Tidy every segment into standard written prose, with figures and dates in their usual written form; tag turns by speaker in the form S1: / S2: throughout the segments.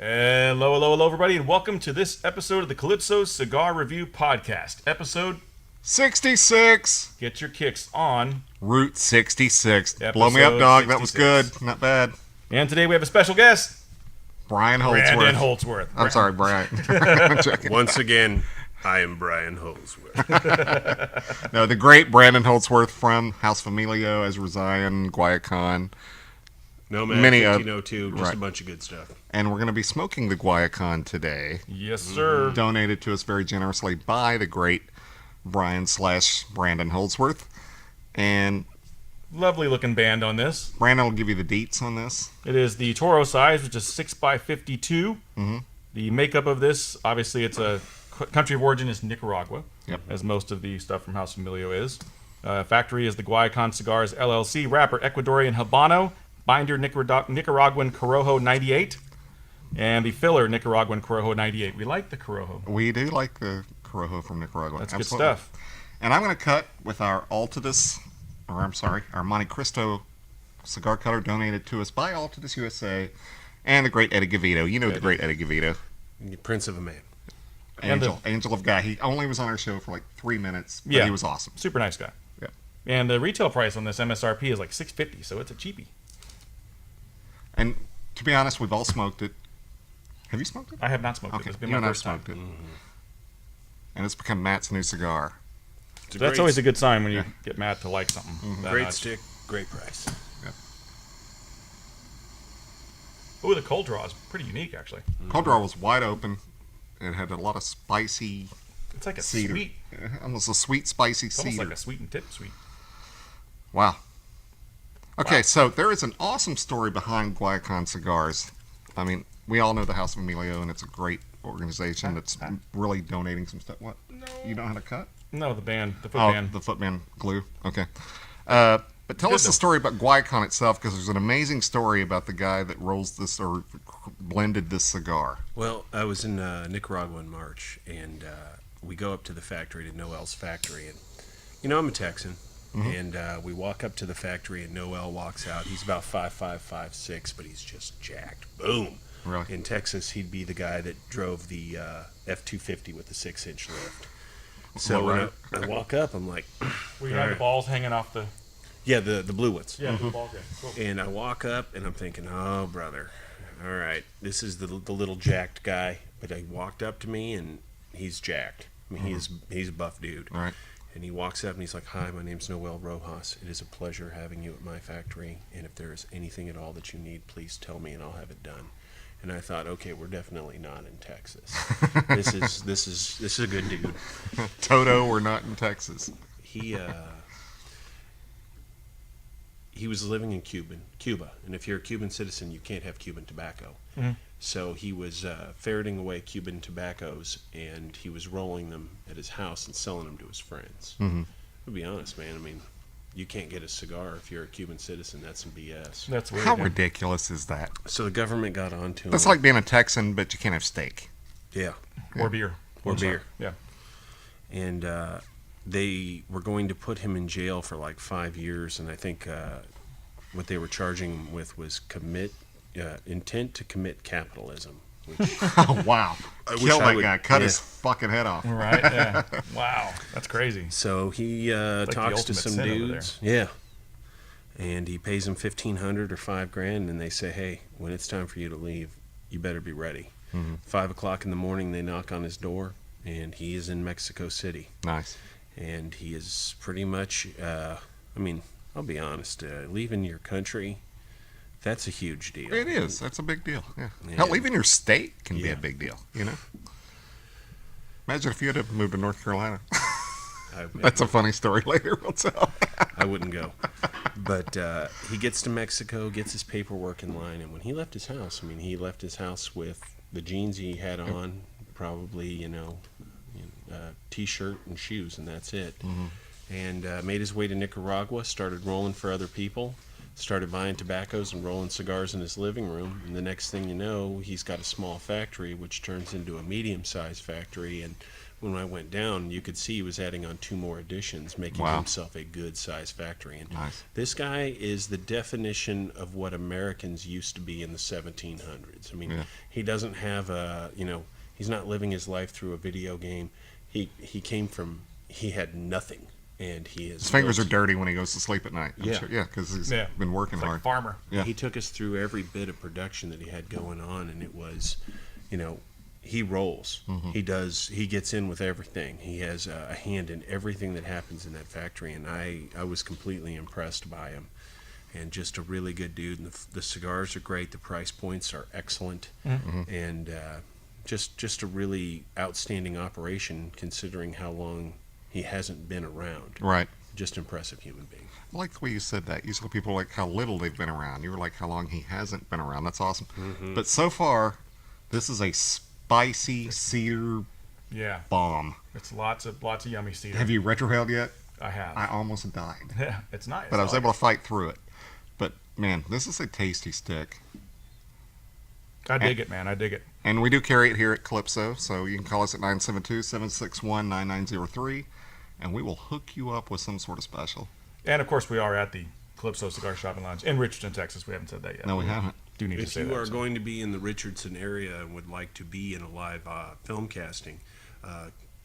S1: Hello, everybody, and welcome to this episode of the Calypso Cigar Review Podcast. Episode
S2: 66.
S1: Get your kicks on
S2: Route 66.
S1: Episode
S2: Blow me up, dog.
S1: 66.
S2: That was good. Not bad.
S1: And today we have a special guest,
S2: Brian Holzworth.
S1: Brandon Holzworth.
S2: I'm sorry, Brian.
S3: Once again, I am Brian Holzworth.
S2: No, the great Brandon Holzworth from House of Emilio, as Rosian, Guayacan.
S3: Nomad
S2: Many
S3: 1502, just
S2: right.
S3: a bunch of good stuff.
S2: And we're going to be smoking the Guayacan today.
S1: Yes, sir.
S2: Donated to us very generously by the great Brian/Brandon Holzworth. And
S1: Lovely looking band on this.
S2: Brandon will give you the deets on this.
S1: It is the Toro size, which is 6x52.
S2: Mm-hmm.
S1: The makeup of this, obviously, it's a country of origin is Nicaragua,
S2: Yep.
S1: as most of the stuff from House of Emilio is. Factory is the Guayacan Cigars LLC. Wrapper Ecuadorian Habano. Binder Nicaraguan Corojo 98. And the filler Nicaraguan Corojo 98. We like the Corojo.
S2: We do like the Corojo from Nicaragua.
S1: That's
S2: Absolutely.
S1: good stuff.
S2: And I'm going to cut with our our Monte Cristo cigar cutter donated to us by Altadis USA and the great Eddie Gavito. You know the great Eddie Gavito.
S3: Prince of a man.
S2: Angel of guy. He only was on our show for like 3 minutes, but
S1: Yeah.
S2: he was awesome.
S1: Super nice guy.
S2: Yeah.
S1: And the retail price on this MSRP is like $6.50, so it's a cheapie.
S2: And to be honest, we've all smoked it. Have you smoked it?
S1: I have not smoked it.
S2: Okay,
S1: It's been
S2: you
S1: my
S2: and I
S1: first time.
S2: smoked it. And it's become Matt's new cigar.
S3: It's a
S1: That's
S3: great,
S1: always a good sign when you get Matt to like something. that
S3: great
S1: much.
S3: stick, great price.
S1: Ooh, the cold draw is pretty unique, actually.
S2: Cold draw was wide open. It had a lot of spicy
S1: It's like a
S2: cedar.
S1: sweet,
S2: Almost a sweet, spicy
S1: it's almost
S2: cedar.
S1: like a sweet and tip sweet.
S2: Wow. Okay,
S1: Wow.
S2: so there is an awesome story behind Guayacan Cigars. I mean, we all know the House of Emilio, and it's a great organization that's really donating some stuff. What? No. You don't know how to cut?
S1: No, the band, the foot
S2: Oh,
S1: band.
S2: the footman glue. Okay. But tell
S1: Good
S2: us the
S1: though.
S2: story about Guayacan itself, because there's an amazing story about the guy that rolls this or blended this cigar.
S3: Well, I was in Nicaragua in March, and we go up to the factory, to Noel's factory. And, I'm a Texan. And we walk up to the factory, and Noel walks out. He's about 5'5", 5'6", but he's just jacked. Boom.
S2: Really?
S3: In Texas, he'd be the guy that drove the F-250 with the 6-inch lift. So when I walk up, I'm like,
S1: Where you have the balls hanging off the...
S3: yeah, the blue ones.
S1: Yeah, the ball game. Cool.
S3: And I walk up, and I'm thinking, oh, brother, all right, this is the little jacked guy. But he walked up to me, and he's jacked. I mean, he's a buff dude.
S2: Right.
S3: And he walks up, and he's like, hi, my name's Noel Rojas. It is a pleasure having you at my factory. And if there is anything at all that you need, please tell me, and I'll have it done. And I thought, okay, we're definitely not in Texas. This is a good dude.
S2: Toto, we're not in Texas.
S3: He was living in Cuba, and if you're a Cuban citizen, you can't have Cuban tobacco.
S1: Mhm.
S3: So he was ferreting away Cuban tobaccos, and he was rolling them at his house and selling them to his friends.
S2: Mhm.
S3: To be honest, man, I mean, you can't get a cigar if you're a Cuban citizen. That's some BS.
S1: That's weird.
S2: How
S1: yeah.
S2: ridiculous is that?
S3: So the government got onto him.
S2: That's like being a Texan, but you can't have steak.
S3: Yeah,
S1: Or beer.
S3: Or
S1: I'm sorry.
S3: beer.
S1: Yeah.
S3: and they were going to put him in jail for like 5 years, and I think what they were charging him with was intent to commit capitalism. Which,
S2: Oh, wow.
S3: wish
S2: Kill
S3: I
S2: that
S3: would-
S2: guy. Cut
S3: yeah.
S2: his fucking head off.
S1: Right? Yeah. Wow. That's crazy.
S3: so he
S1: the
S3: talks to
S1: ultimate
S3: some
S1: sin over
S3: dudes, yeah, and he pays them $1,500 or $5,000, and they say, hey, when it's time for you to leave, you better be ready. 5 o'clock in the morning, they knock on his door, and he is in Mexico City.
S2: Nice.
S3: And he is pretty much, I'll be honest, leaving your country, that's a huge deal.
S2: It is. That's a big deal. Yeah.
S3: Yeah.
S2: Hell, leaving your state can be
S3: Yeah.
S2: a big deal, Imagine if you had to move to North Carolina. That's a funny story later we'll tell.
S3: I wouldn't go. But he gets to Mexico, gets his paperwork in line, and when he left his house, he left his house with the jeans he had on, probably, T-shirt and shoes, and that's it. And made his way to Nicaragua, started rolling for other people, started buying tobaccos and rolling cigars in his living room, and the next thing you know, he's got a small factory, which turns into a medium-sized factory, and when I went down, you could see he was adding on 2 more additions, making
S2: Wow.
S3: himself a good size factory. And
S2: Nice.
S3: this guy is the definition of what Americans used to be in the 1700s. I mean,
S2: Yeah.
S3: he doesn't have a, he's not living his life through a video game. He had nothing, and
S2: His fingers are dirty when he goes to sleep at night. I'm
S3: Yeah.
S2: sure. Yeah, because he's
S1: Yeah.
S2: been working
S1: It's like
S2: hard.
S1: farmer.
S2: Yeah.
S3: He took us through every bit of production that he had going on, and it was, he rolls.
S2: Mm-hmm.
S3: He gets in with everything. He has a hand in everything that happens in that factory, and I was completely impressed by him. And just a really good dude. And the cigars are great. The price points are excellent, and just a really outstanding operation considering how long he hasn't been around.
S2: Right.
S3: Just impressive human being.
S2: I like the way you said that. Usually people like how little they've been around. You were like how long he hasn't been around. That's awesome. But so far, this is a spicy cedar
S1: Yeah.
S2: bomb.
S1: It's lots of yummy cedar.
S2: Have you retrohaled yet?
S1: I have.
S2: I almost died.
S1: Yeah, it's nice.
S2: But I was able to fight through it. But man, this is a tasty stick.
S1: I dig it, man. I dig it.
S2: And we do carry it here at Calypso, so you can call us at 972-761-9903, and we will hook you up with some sort of special.
S1: And of course, we are at the Calypso Cigar Shop and Lounge in Richardson, Texas. We haven't said that yet.
S2: No, we haven't.
S1: Do need to
S3: If
S1: say
S3: you
S1: that.
S3: are
S1: so.
S3: going to be in the Richardson area and would like to be in a live film casting,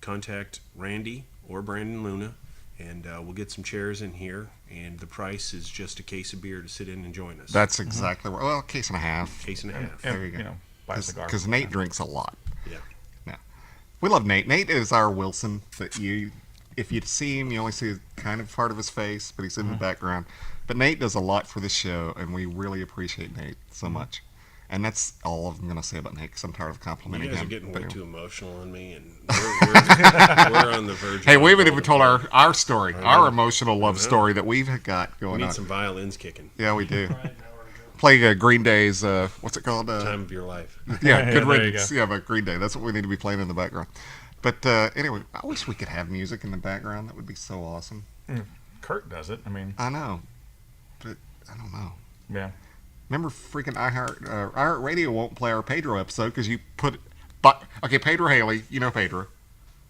S3: contact Randy or Brandon Luna, and we'll get some chairs in here. And the price is just a case of beer to sit in and join us.
S2: That's exactly right. Well, case and a half.
S3: Case and a half.
S1: And,
S2: There you go.
S1: buy a cigar.
S2: Because Nate drinks a lot.
S3: Yeah.
S2: Yeah. We love Nate. Nate is our Wilson that if you see him, you only see kind of part of his face, but he's in the background. But Nate does a lot for this show, and we really appreciate Nate so much. And that's all I'm going to say about Nate, because I'm tired of
S3: You
S2: complimenting
S3: guys
S2: him.
S3: are getting
S2: But
S3: way
S2: anyway.
S3: too emotional on me, and we're on the verge.
S2: Hey,
S3: of
S2: we haven't even
S3: golden
S2: told
S3: point.
S2: our story,
S3: I
S2: our
S3: know.
S2: emotional love
S3: I know.
S2: story that we've got
S3: We
S2: going
S3: need
S2: on.
S3: some violins kicking.
S2: Yeah, we do. Play Green Day's, what's it called?
S3: Time of your life.
S2: Yeah, good
S1: there you
S2: riddance.
S1: go.
S2: Yeah, but Green Day. That's what we need to be playing in the background. But anyway, I wish we could have music in the background. That would be so awesome.
S1: Kurt does it. I mean,
S2: I know, but I don't know.
S1: yeah.
S2: Remember, freaking iHeart Radio won't play our Pedro episode because you put. But okay, Pedro Haley. You know Pedro.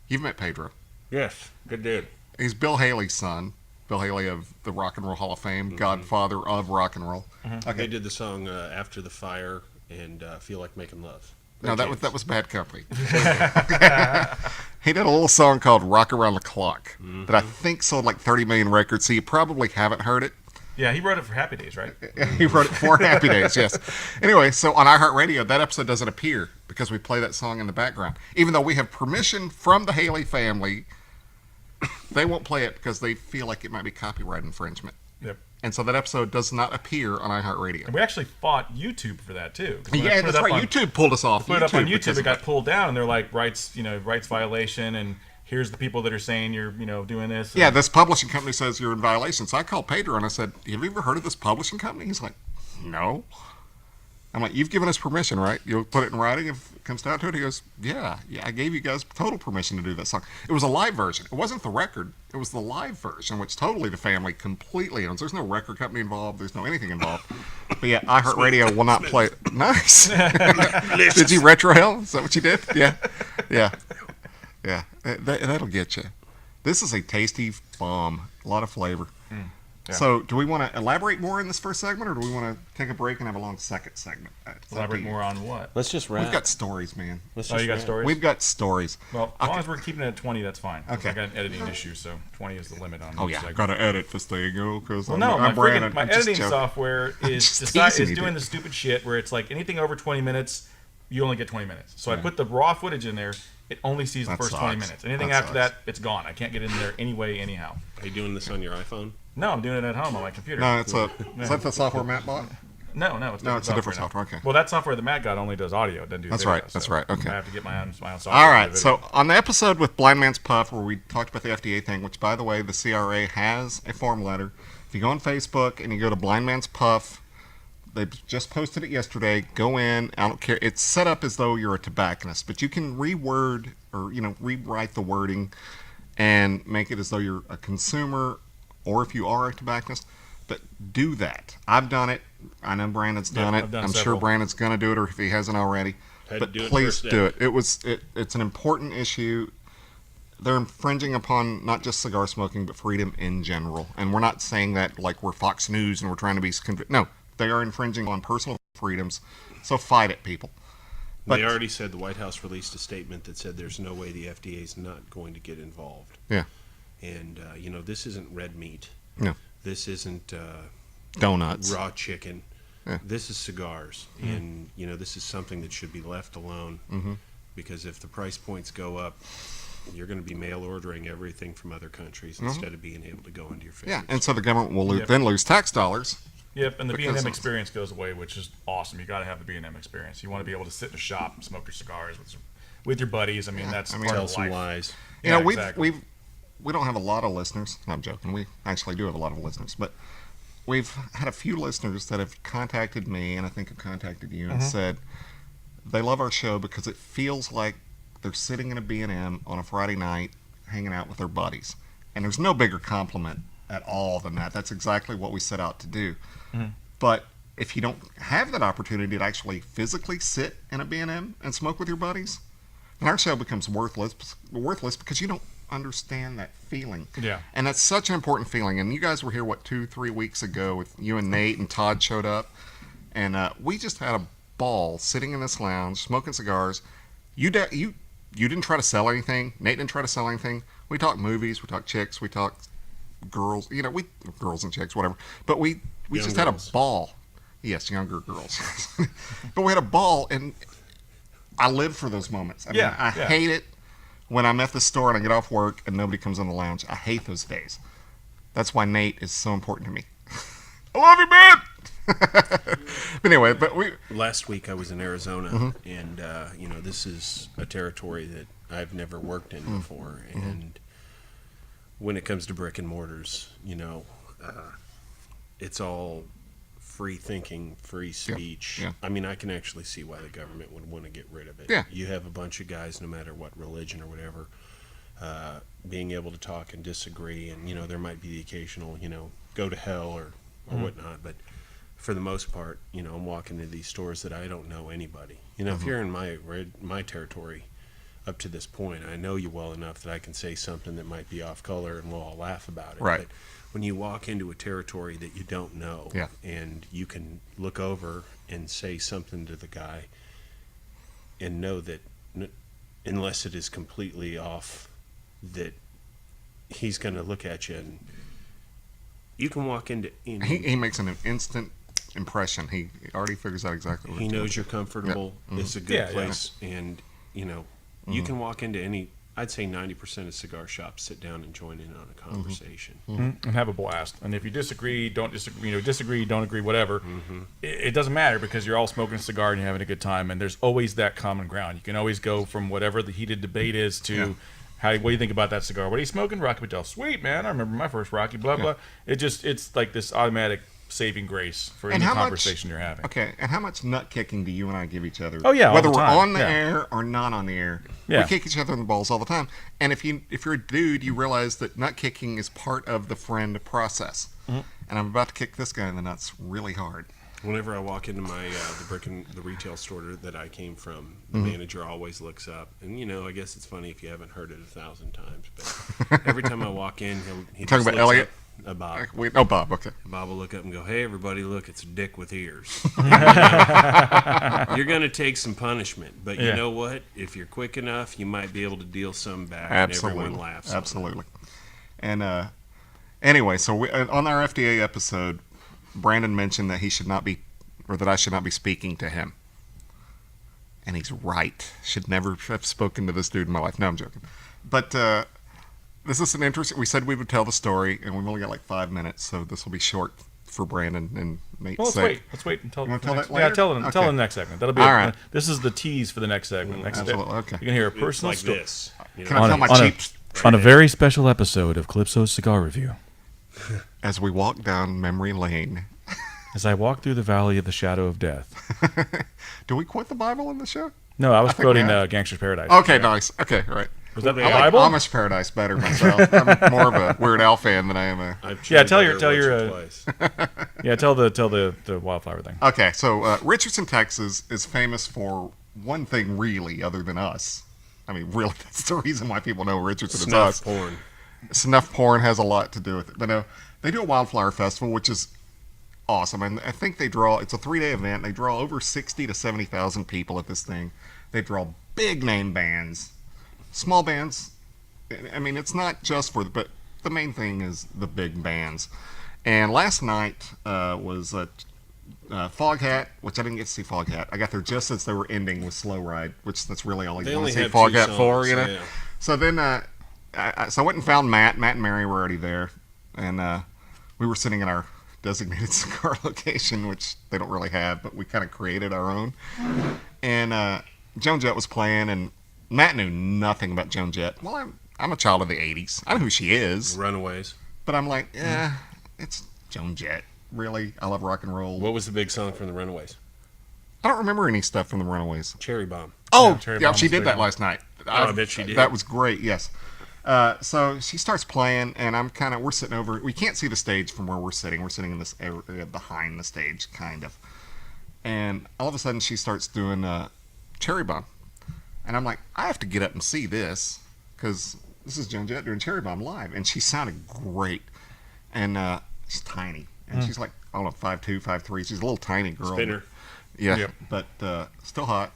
S2: You've met Pedro.
S3: Yes, good dude.
S2: He's Bill Haley's son. Bill Haley of the Rock and Roll Hall of Fame, godfather of rock and roll.
S3: They
S2: Okay,
S3: did the song After the Fire and Feel Like Making Love.
S2: no,
S3: Great
S2: that
S3: jams.
S2: was Bad Company. He did a little song called "Rock Around the Clock" that I think sold like 30 million records. So you probably haven't heard it.
S1: Yeah, he wrote it for Happy Days, right?
S2: He wrote it for Happy Days, yes. Anyway, so on iHeartRadio, that episode doesn't appear because we play that song in the background. Even though we have permission from the Haley family, they won't play it because they feel like it might be copyright infringement.
S1: Yep.
S2: And so that episode does not appear on iHeartRadio.
S1: And we actually fought YouTube for that too. 'Cause when I
S2: Yeah,
S1: put it
S2: that's
S1: up
S2: right.
S1: on-
S2: YouTube pulled us off.
S1: Put it up on
S2: because
S1: YouTube.
S2: of
S1: It got
S2: that.
S1: pulled down, and they're like rights violation, and here's the people that are saying you're doing this.
S2: Yeah, this publishing company says you're in violation. So I called Pedro and I said, have you ever heard of this publishing company? He's like, no. I'm like, you've given us permission, right? You'll put it in writing if it comes down to it? He goes, yeah, I gave you guys total permission to do that song. It was a live version. It wasn't the record. It was the live version, which totally the family completely owns. There's no record company involved. There's no anything involved. But yeah, iHeartRadio will not play it. Nice. Did you retro hell? Is that what you did? Yeah. Yeah. Yeah. That'll get you. This is a tasty bomb. A lot of flavor.
S1: Yeah.
S2: So, do we want to elaborate more in this first segment, or do we want to take a break and have a long second segment? It's up to
S1: Elaborate
S2: you.
S1: more on what?
S3: Let's just wrap.
S2: We've got stories, man.
S3: Let's
S1: Oh,
S3: just
S1: you got
S3: wrap.
S1: stories?
S2: We've got stories.
S1: Well, as long as we're keeping it at 20, that's fine. 'Cause
S2: Okay.
S1: I got an editing issue, so 20 is the limit on.
S2: Oh
S1: each
S2: yeah,
S1: segment.
S2: got to edit this thing, because
S1: Well, no, my
S2: Brandon.
S1: my
S2: I'm just
S1: editing
S2: joking.
S1: software is
S2: just teasing you,
S1: doing
S2: dude.
S1: the stupid shit where it's like anything over 20 minutes, you only get 20 minutes. So I put the raw footage in there. It only sees the
S2: That
S1: first
S2: sucks.
S1: 20 minutes. Anything
S2: That
S1: after
S2: sucks.
S1: that, it's gone. I can't get in there anyway, anyhow.
S3: Are you doing this on your iPhone?
S1: No, I'm doing it at home on my computer.
S2: No, is that the software Matt bought?
S1: No, it's
S2: No, it's a different
S1: now.
S2: software, okay.
S1: Well, that software that Matt got only does audio. It doesn't do
S2: That's
S1: video,
S2: right, that's
S1: so
S2: right, okay.
S1: I have to get my own software.
S2: All
S1: for
S2: right,
S1: the
S2: so
S1: video.
S2: on the episode with Blind Man's Puff, where we talked about the FDA thing, which, by the way, the CRA has a form letter. If you go on Facebook and you go to Blind Man's Puff, they just posted it yesterday. Go in. I don't care. It's set up as though you're a tobacconist, but you can reword or rewrite the wording and make it as though you're a consumer, or if you are a tobacconist. But do that. I've done it. I know Brandon's done
S1: Yeah,
S2: it.
S1: I've done
S2: I'm sure
S1: several.
S2: Brandon's going to do it, or if he hasn't already.
S3: Had to
S2: But
S3: do it
S2: please
S3: first
S2: do
S3: day.
S2: it. It's an important issue. they're infringing upon not just cigar smoking, but freedom in general. And we're not saying that like we're Fox News and we're trying to be... No, they are infringing on personal freedoms. So fight it, people. But,
S3: they already said, the White House released a statement that said there's no way the FDA is not going to get involved.
S2: Yeah.
S3: And, this isn't red meat.
S2: No.
S3: This isn't
S2: donuts.
S3: Raw chicken.
S2: Yeah.
S3: This is cigars. And, this is something that should be left alone. Because if the price points go up, you're going to be mail ordering everything from other countries instead of being able to go into your favorite.
S2: Yeah, and so the government will then lose tax dollars.
S1: Yep, and the B&M experience goes away, which is awesome. You got to have the B&M experience. You want to be able to sit in a shop and smoke your cigars with your buddies. I mean, that's part
S3: tell
S1: of
S3: some
S1: life.
S3: lies.
S2: You know,
S1: exactly.
S2: we don't have a lot of listeners. No, I'm joking. We actually do have a lot of listeners, but we've had a few listeners that have contacted me, and I think have contacted you, and said they love our show because it feels like they're sitting in a B&M on a Friday night hanging out with their buddies. And there's no bigger compliment at all than that. That's exactly what we set out to do. But if you don't have that opportunity to actually physically sit in a B&M and smoke with your buddies, then our show becomes worthless because you don't understand that feeling.
S1: Yeah.
S2: And that's such an important feeling. And you guys were here, 2-3 weeks ago with you and Nate, and Todd showed up. And we just had a ball sitting in this lounge, smoking cigars. You didn't try to sell anything. Nate didn't try to sell anything. We talked movies, we talked chicks, we talked girls, girls and chicks, whatever. But we just had a ball. Yes, younger girls. But we had a ball, and I live for those moments. I mean, I hate it when I'm at the store and I get off work and nobody comes in the lounge. I hate those days. That's why Nate is so important to me. I love you, man! But anyway,
S3: last week I was in Arizona, and this is a territory that I've never worked in before. And when it comes to brick and mortars, it's all free thinking, free speech.
S2: Yeah.
S3: I mean, I can actually see why the government would want to get rid of it.
S2: Yeah.
S3: You have a bunch of guys, no matter what religion or whatever, being able to talk and disagree, and there might be the occasional go to hell or whatnot, but for the most part, I'm walking into these stores that I don't know anybody. If you're in my territory up to this point, I know you well enough that I can say something that might be off color and we'll all laugh about it.
S2: Right.
S3: But when you walk into a territory that you don't know, and you can look over and say something to the guy and know that unless it is completely off, that he's going to look at you, and you can walk into
S2: he makes an instant impression. He already figures out exactly what
S3: he knows you're comfortable. It's a good place, and you can walk into any. I'd say 90% of cigar shops sit down and join in on a conversation
S1: and have a blast. And if you disagree, don't disagree. Disagree, don't agree, whatever. It doesn't matter because you're all smoking a cigar and you're having a good time. And there's always that common ground. You can always go from whatever the heated debate is to what do you think about that cigar? What are you smoking? Rocky Patel. Sweet, man. I remember my first Rocky. Blah blah. It's like this automatic saving grace for any conversation you're having.
S2: Okay, and how much nut kicking do you and I give each other?
S1: Oh yeah,
S2: whether
S1: all the
S2: we're
S1: time.
S2: on the air or not on the air, we kick each other in the balls all the time. And if you're a dude, you realize that nut kicking is part of the friend process. And I'm about to kick this guy in the nuts really hard.
S3: Whenever I walk into my the retail store that I came from, the manager always looks up, and I guess it's funny if you haven't heard it 1,000 times, but every time I walk in, he
S2: talking about Elliot.
S3: Bob.
S2: Bob. Okay.
S3: Bob will look up and go, "Hey, everybody, look! It's a dick with ears." You're gonna take some punishment, but you know what? If you're quick enough, you might be able to deal some back,
S2: Absolutely.
S3: and everyone laughs.
S2: Absolutely. And anyway, so on our FDA episode, Brandon mentioned that he should not be, or that I should not be speaking to him. And he's right. Should never have spoken to this dude in my life. No, I'm joking. But this is an interesting. We said we would tell the story, and we've only got like 5 minutes, so this will be short for Brandon and Nate's
S1: Well,
S2: sake.
S1: let's wait until.
S2: You want to tell that
S1: Yeah,
S2: later?
S1: tell them the next segment. That'll be
S2: All right.
S1: This is the tease for the next segment.
S2: Absolutely. Okay.
S1: You can hear a
S3: It's
S1: personal
S3: like
S1: story
S3: this.
S2: Can I tell my cheap?
S1: on a very special episode of Calypso Cigar Review.
S2: As we walk down memory lane.
S1: As I walk through the valley of the shadow of death.
S2: Do we quote the Bible in the show?
S1: No, I was
S2: think
S1: quoting
S2: we have.
S1: Gangster's Paradise.
S2: Okay, nice. Okay, right.
S1: Was that the
S2: I like
S1: Bible?
S2: Amish Paradise better myself. I'm more of a Weird Al fan than I am a.
S3: I've
S1: Yeah,
S3: tried
S1: tell your-
S3: better once or twice.
S1: Yeah, tell the wildflower thing.
S2: Okay, so Richardson, Texas is famous for one thing really, other than us, I mean, really, that's the reason why people know Richardson is
S3: Snuff
S2: us.
S3: porn.
S2: Snuff porn has a lot to do with it. But no, they do a wildflower festival, which is awesome. And I think it's a 3-day event. They draw over 60 to 70,000 people at this thing. They draw big name bands, small bands. I mean, it's not just but the main thing is the big bands. And last night was Foghat, which I didn't get to see Foghat. I got there just as they were ending with Slow Ride, which that's really all you want to see Foghat for, you know. Yeah. So then, so I went and found Matt. Matt and Mary were already there, and we were sitting in our designated cigar location, which they don't really have, but we kind of created our own. And Joan Jett was playing, and Matt knew nothing about Joan Jett. Well, I'm a child of the '80s. I know who she is.
S3: Runaways.
S2: But I'm like, it's Joan Jett. Really? I love rock and roll.
S3: What was the big song from the Runaways?
S2: I don't remember any stuff from the Runaways.
S3: Cherry Bomb.
S2: Oh, yeah, she did that last night.
S3: I bet she did.
S2: That was great, yes. So she starts playing, and we're sitting over, we can't see the stage from where we're sitting. We're sitting in this area behind the stage, kind of. And all of a sudden, she starts doing Cherry Bomb. And I'm like, I have to get up and see this, because this is Joan Jett doing Cherry Bomb live. And she sounded great. And she's tiny. And she's like, I don't know, 5'2", 5'3". She's a little tiny girl.
S3: Spinner.
S2: Yeah,
S1: Yep.
S2: but still hot.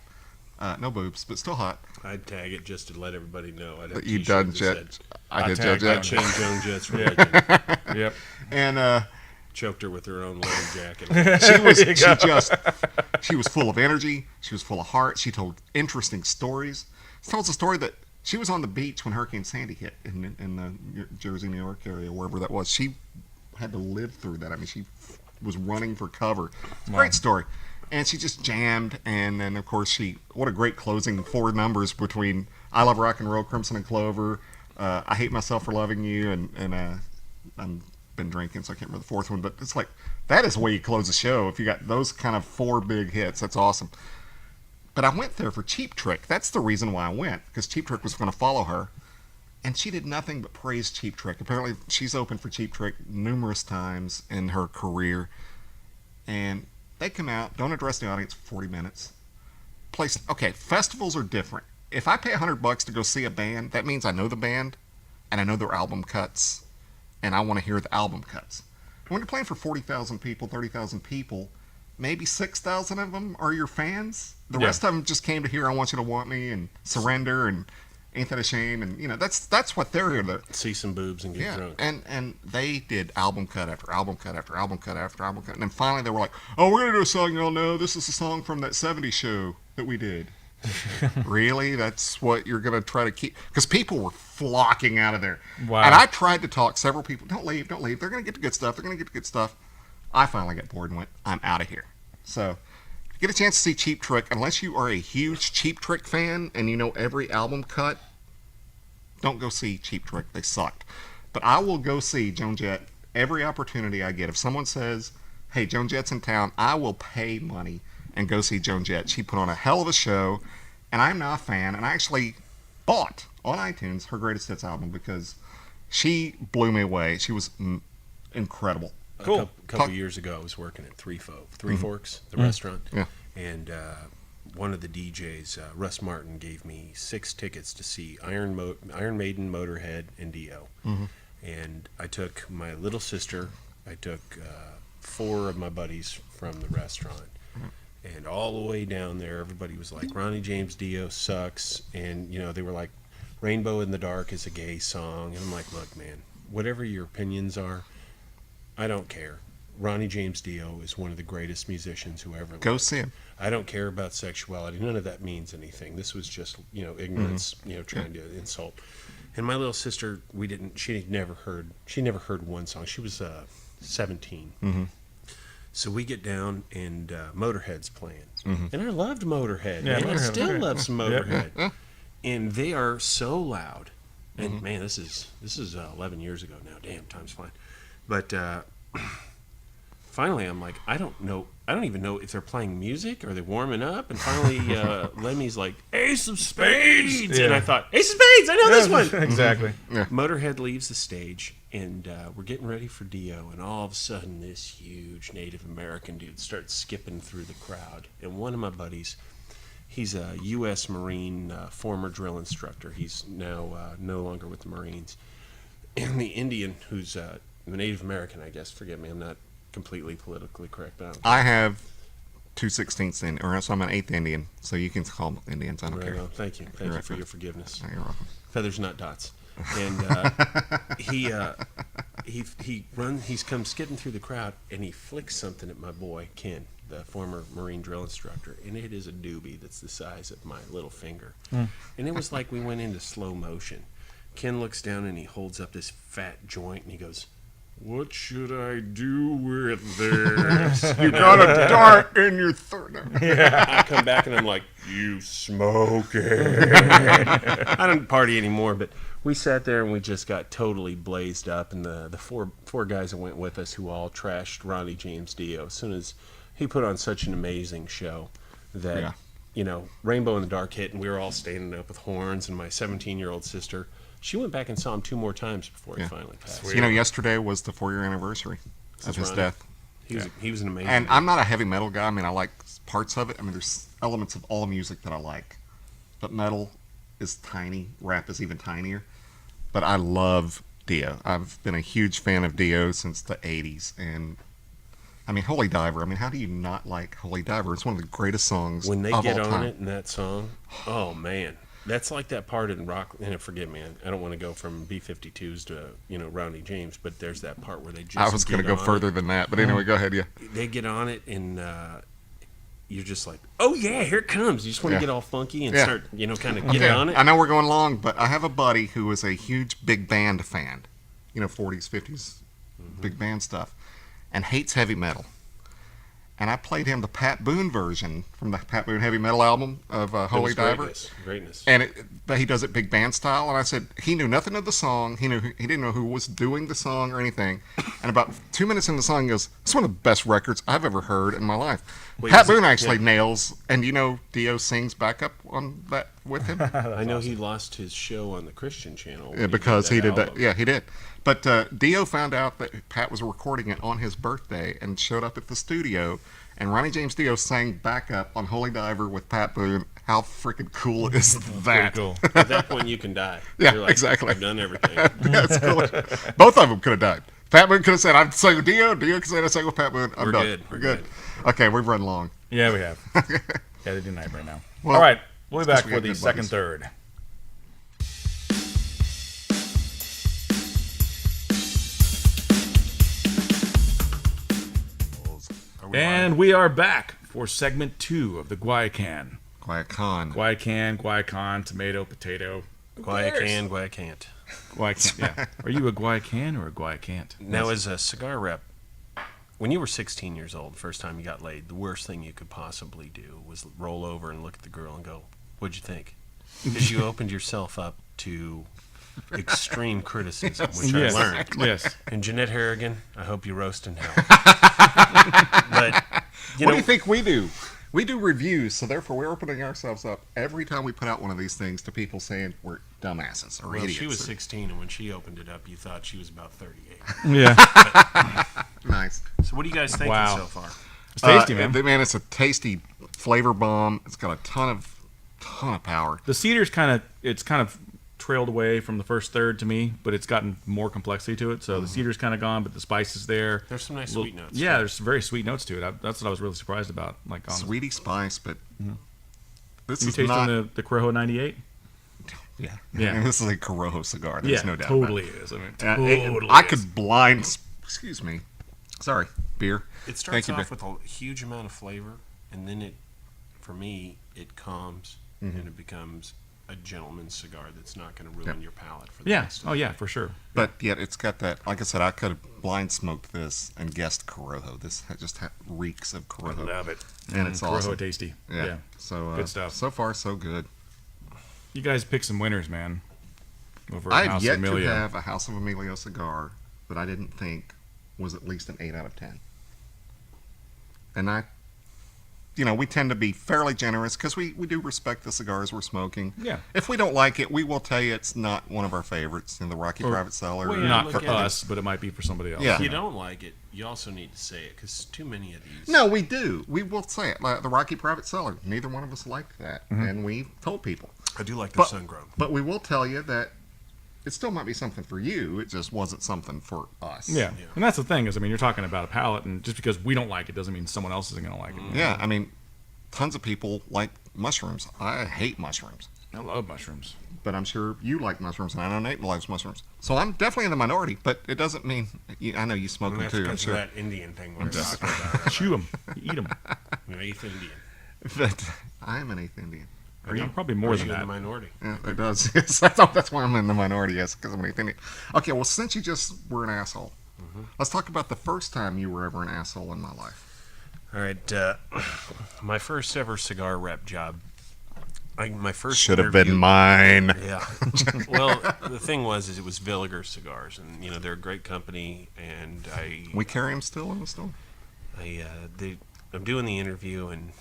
S2: No boobs, but still hot.
S3: I'd tag it just to let everybody know. I'd have
S2: You
S3: t-shirt
S2: done
S3: that
S2: Jet.
S3: said,
S2: I did
S1: tagged
S2: Joan
S3: I
S2: Jett.
S3: changed Joan Jett's religion.
S1: Yep.
S2: And
S3: Choked her with her own leather jacket.
S2: she was full of energy. She was full of heart. She told interesting stories. She tells a story that she was on the beach when Hurricane Sandy hit in the Jersey, New York area, wherever that was. She had to live through that. I mean, she was running for cover. It's a great story. And she just jammed, and then, of course, what a great closing 4 numbers between I Love Rock and Roll, Crimson and Clover, I Hate Myself for Loving You, and I've been drinking, so I can't remember the 4th one, but it's like, that is the way you close a show. If you got those kind of 4 big hits, that's awesome. But I went there for Cheap Trick. That's the reason why I went, because Cheap Trick was going to follow her, and she did nothing but praise Cheap Trick. Apparently, she's opened for Cheap Trick numerous times in her career, and they come out, don't address the audience for 40 minutes. Okay, festivals are different. If I pay $100 to go see a band, that means I know the band, and I know their album cuts, and I want to hear the album cuts. And when you're playing for 40,000 people, 30,000 people, maybe 6,000 of them are your fans. The rest of them just came to hear I Want You to Want Me and Surrender and Ain't That a Shame, and that's what they're here to
S3: See some boobs and get drunk.
S2: And they did album cut after album cut after album cut after album cut, and then finally they were like, "Oh, we're gonna do a song y'all know. This is a song from that '70s show that we did." Really? That's what you're gonna try to keep? Because people were flocking out of there.
S1: Wow.
S2: And I tried to talk several people. Don't leave. They're gonna get the good stuff. I finally got bored and went, I'm out of here. So, if you get a chance to see Cheap Trick, unless you are a huge Cheap Trick fan and you know every album cut, don't go see Cheap Trick. They sucked. But I will go see Joan Jett every opportunity I get. If someone says, hey, Joan Jett's in town, I will pay money and go see Joan Jett. She put on a hell of a show, and I'm now a fan, and I actually bought on iTunes her Greatest Hits album because she blew me away. She was incredible.
S1: Cool.
S3: A couple years ago, I was working at Three Forks, the restaurant.
S2: Yeah.
S3: And one of the DJs, Russ Martin, gave me 6 tickets to see Iron Maiden, Motorhead, and Dio.
S2: Mm-hmm.
S3: And I took my little sister. I took 4 of my buddies from the restaurant. And all the way down there, everybody was like, Ronnie James Dio sucks. And, they were like, Rainbow in the Dark is a gay song. And I'm like, look, man, whatever your opinions are, I don't care. Ronnie James Dio is one of the greatest musicians who ever lived.
S2: Go see him.
S3: I don't care about sexuality. None of that means anything. This was just, ignorance, trying to insult. And my little sister, she never heard one song. She was 17.
S2: Mm-hmm.
S3: So we get down and Motorhead's playing.
S2: Mm-hmm.
S3: And I loved Motorhead.
S1: Yeah,
S3: Man, I
S1: Motorhead,
S3: still
S1: okay.
S3: love some Motorhead.
S2: Yeah.
S3: And they are so loud. And man, this is 11 years ago now. Damn, time's flying. But finally, I'm like, I don't even know if they're playing music or they're warming up. And finally, Lemmy's like, Ace of Spades.
S1: Yeah.
S3: And I thought, Ace of Spades, I know this one.
S1: Exactly.
S2: Yeah.
S3: Motorhead leaves the stage, and we're getting ready for Dio. And all of a sudden, this huge Native American dude starts skipping through the crowd. And one of my buddies He's a U.S. Marine former drill instructor. He's now no longer with the Marines. And the Indian, who's the Native American, I guess. Forgive me, I'm not completely politically correct.
S2: I have 2/16 Indian, or so I'm an 8th Indian, so you can call them Indians. I don't care.
S3: Thank you. Thank you for your forgiveness.
S2: You're welcome.
S3: Feathers, not dots. And he comes skidding through the crowd, and he flicks something at my boy Ken, the former Marine drill instructor, and it is a doobie that's the size of my little finger. And it was like we went into slow motion. Ken looks down and he holds up this fat joint and he goes, "What should I do with this?"
S2: You got a dart in your throat.
S3: I come back and I'm like, "You smoke it." I don't party anymore, but we sat there and we just got totally blazed up. And the four guys that went with us, who all trashed Ronnie James Dio, as soon as he put on such an amazing show that, Rainbow in the Dark hit, and we were all standing up with horns. And my 17-year-old sister, she went back and saw him 2 more times before he finally passed.
S2: Sweet. Yesterday was the 4-year anniversary of his death.
S3: He was an amazing
S2: And
S3: man.
S2: I'm not a heavy metal guy. I mean, I like parts of it. I mean, there's elements of all music that I like. But metal is tiny. Rap is even tinier. But I love Dio. I've been a huge fan of Dio since the 80s. And, I mean, Holy Diver. I mean, how do you not like Holy Diver? It's one of the greatest songs
S3: when they
S2: of
S3: get
S2: all
S3: on
S2: time.
S3: it in that song, oh, man. That's like that part in Rock, and forgive me, I don't want to go from B-52s to, Ronnie James, but there's that part where they just
S2: I was going to go further than that, but anyway, go ahead, yeah.
S3: They get on it, and you're just like, oh, yeah, here it comes. You just want to get all funky and start, kind of get on it.
S2: I know we're going long, but I have a buddy who is a huge big band fan, 40s, 50s, big band stuff, and hates heavy metal. And I played him the Pat Boone version from the Pat Boone heavy metal album of Holy Diver.
S3: Greatness.
S2: And but he does it big band style. And I said he knew nothing of the song. He didn't know who was doing the song or anything. And about 2 minutes into the song, he goes, "It's one of the best records I've ever heard in my life." Pat Boone actually nails, and Dio sings backup on that with him.
S3: I know he lost his show on the Christian channel.
S2: Yeah, because he did that.
S3: album.
S2: Yeah, he did. But Dio found out that Pat was recording it on his birthday and showed up at the studio. And Ronnie James Dio sang backup on Holy Diver with Pat Boone. How freaking cool is that?
S1: Pretty cool.
S3: At that point, you can die.
S2: Yeah,
S3: You're like,
S2: exactly.
S3: I've done everything.
S2: That's cool. Both of them could have died. Pat Boone could have said, "I'm sang with Dio." Dio could have said, "I sang with Pat Boone." I'm
S3: We're
S2: done.
S3: good.
S2: We're good. Okay, we've run long.
S1: Yeah, we have. They do night right now.
S2: Well,
S1: all right, we'll be back
S2: we
S1: for
S2: have
S1: the
S2: good
S1: second
S2: buddies.
S1: third. And we are back for segment 2 of the Guayacan.
S2: Guayacan.
S1: Tomato, potato.
S3: Guayacan.
S1: Guayacan, yeah. Are you a Guayacan or a Guayacant?
S3: Now, as a cigar rep, when you were 16 years old, the first time you got laid, the worst thing you could possibly do was roll over and look at the girl and go, "What'd you think?" Because you opened yourself up to extreme criticism, which
S1: Yes.
S3: I learned.
S1: Yes.
S3: And Jeanette Harrigan, I hope you roast in hell. But,
S2: What do you think we do? We do reviews, so therefore we're opening ourselves up every time we put out one of these things to people saying we're dumbasses or
S3: well,
S2: idiots.
S3: she was 16, and when she opened it up, you thought she was about 38.
S1: Yeah.
S2: Nice.
S3: So what do you guys think
S1: Wow.
S3: so far?
S1: It's tasty, man.
S2: Man, it's a tasty flavor bomb. It's got a ton of power.
S1: The cedar's kind of trailed away from the first third to me, but it's gotten more complexity to it. So the cedar's kind of gone, but the spice is there.
S3: There's some nice sweet notes.
S1: Yeah, there's some very sweet notes to it. That's what I was really surprised about. Like, honestly.
S2: Sweetie spice, but this
S1: You
S2: is
S1: tasting
S2: not.
S1: the Corojo 98?
S2: Yeah.
S1: Yeah.
S2: And this is a Corojo cigar. There's no doubt.
S1: totally
S2: about
S1: is. I mean,
S2: it.
S1: totally
S2: I
S1: is.
S2: could blind. Excuse me. Sorry, beer.
S3: It starts
S2: Thank you,
S3: off
S2: beer.
S3: with a huge amount of flavor, and then for me, it calms, and it becomes a gentleman's cigar that's not going to ruin your palate for the
S1: Yeah.
S3: rest of
S1: Oh,
S3: the
S1: yeah,
S3: day.
S1: for sure.
S2: But yet it's got that. Like I said, I could have blind smoked this and guessed Corojo. This just reeks of Corojo.
S1: Love it.
S2: And it's
S1: Corojo
S2: awesome.
S1: tasty.
S2: Yeah.
S1: Yeah.
S2: So
S1: Good stuff.
S2: So far, so good.
S1: You guys pick some winners, man. Over at
S2: I've
S1: House
S2: yet
S1: Emilio.
S2: to have a House of Emilio cigar that I didn't think was at least an 8 out of 10. And we tend to be fairly generous because we do respect the cigars we're smoking.
S1: Yeah.
S2: If we don't like it, we will tell you it's not one of our favorites in the Rocky Private Cellar.
S3: Well, yeah,
S1: Not
S3: look
S1: for
S3: at it.
S1: us, but it might be for somebody else.
S2: Yeah.
S3: If you don't like it, you also need to say it because too many of these.
S2: No, we do. We will say it. Like the Rocky Private Cellar, neither one of us liked that. And we told people.
S3: I do like their
S2: But-
S3: sun grown.
S2: But we will tell you that it still might be something for you. It just wasn't something for us.
S1: Yeah. And that's the thing is, I mean, you're talking about a palate, and just because we don't like it doesn't mean someone else isn't going to like it.
S2: Yeah, I mean, tons of people like mushrooms. I hate mushrooms.
S1: I love mushrooms.
S2: But I'm sure you like mushrooms, and I know Nate likes mushrooms. So I'm definitely in the minority, but it doesn't mean... I know you smoke them
S3: That's
S2: too, I'm
S3: because of
S2: sure.
S3: that Indian thing we're talking about.
S1: Chew them. Eat them.
S3: You're eighth Indian.
S2: But I am an eighth Indian.
S1: I'm probably more
S3: Or
S1: than
S3: you in
S1: that.
S3: the minority.
S2: Yeah, it does. Yes, that's why I'm in the minority, yes, because I'm an eighth Indian. Okay, well, since you just were an asshole, let's talk about the first time you were ever an asshole in my life.
S3: All right. My first ever cigar rep job. My first
S2: Should have
S3: interview-
S2: been mine.
S3: Yeah. Well, the thing was, it was Villiger Cigars, and they're a great company. And
S2: We carry them still in the store.
S3: I'm doing the interview, and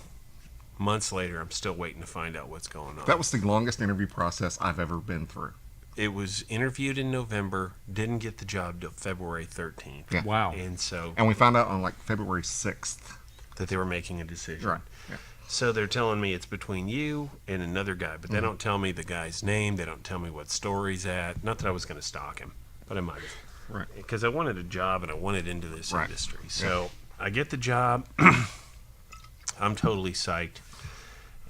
S3: months later, I'm still waiting to find out what's going on.
S2: That was the longest interview process I've ever been through.
S3: It was interviewed in November, didn't get the job till February 13th.
S2: Yeah.
S1: Wow.
S3: And so
S2: And we found out on like February 6th.
S3: that they were making a decision.
S2: Right. Yeah.
S3: So they're telling me it's between you and another guy, but they don't tell me the guy's name. They don't tell me what store he's at. Not that I was going to stalk him, but I might have.
S2: Right.
S3: Because I wanted a job and I wanted into this
S2: Right.
S3: industry. So I get the job. I'm totally psyched.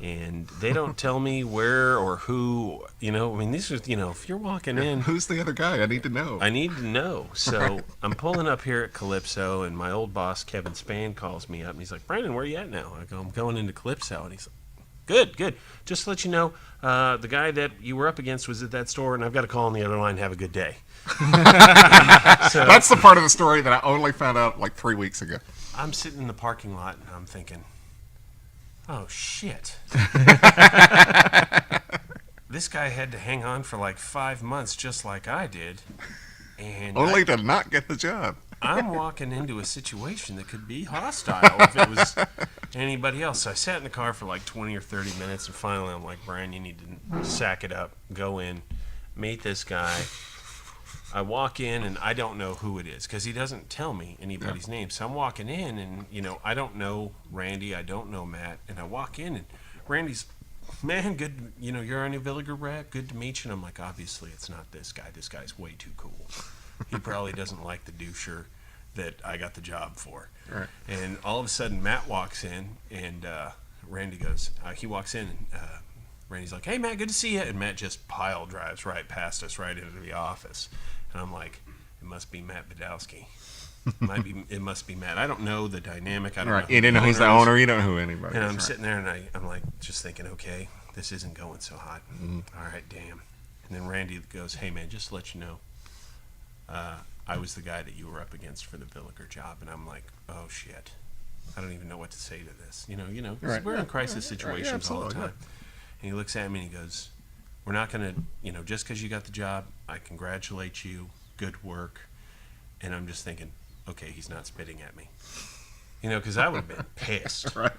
S3: And they don't tell me where or who, I mean, these are, if you're walking in,
S2: Who's the other guy? I need to know.
S3: I need to know. So I'm pulling up here at Calypso, and my old boss, Kevin Spann, calls me up, and he's like, Brandon, where you at now? I go, I'm going into Calypso. And he's like, good. Just to let you know, the guy that you were up against was at that store, and I've got a call on the other line. Have a good day. So
S2: That's the part of the story that I only found out like 3 weeks ago.
S3: I'm sitting in the parking lot, and I'm thinking, oh, shit. This guy had to hang on for like 5 months just like I did. And
S2: Only to not get the job.
S3: I'm walking into a situation that could be hostile if it was anybody else. So I sat in the car for like 20 or 30 minutes, and finally I'm like, Brian, you need to sack it up, go in, meet this guy. I walk in, and I don't know who it is because he doesn't tell me anybody's name. So I'm walking in, and, I don't know Randy, I don't know Matt, and I walk in, and Randy's, man, good, you're on a Villiger rep, good to meet you. And I'm like, obviously it's not this guy. This guy's way too cool. He probably doesn't like the doucher that I got the job for.
S2: Right.
S3: And all of a sudden, Matt walks in, and Randy goes, he walks in, and Randy's like, hey, Matt, good to see you. And Matt just pile drives right past us, right into the office. And I'm like, it must be Matt Badowski. It must be Matt. I don't know the dynamic. I don't know.
S2: Right. You didn't know he's the owner. You don't know who anybody
S3: And
S2: is.
S3: I'm
S2: Right.
S3: sitting there, and I'm like, just thinking, okay, this isn't going so hot. All right, damn. And then Randy goes, hey, man, just to let you know, I was the guy that you were up against for the Villiger job. And I'm like, oh, shit. I don't even know what to say to this. 'cause
S2: Right.
S3: we're in
S2: Yeah,
S3: crisis situations all the
S2: absolutely,
S3: time. And he looks at me and he goes, we're not going to, just because you got the job, I congratulate you. Good work. And I'm just thinking, okay, he's not spitting at me. Because I would have been pissed.
S2: Right.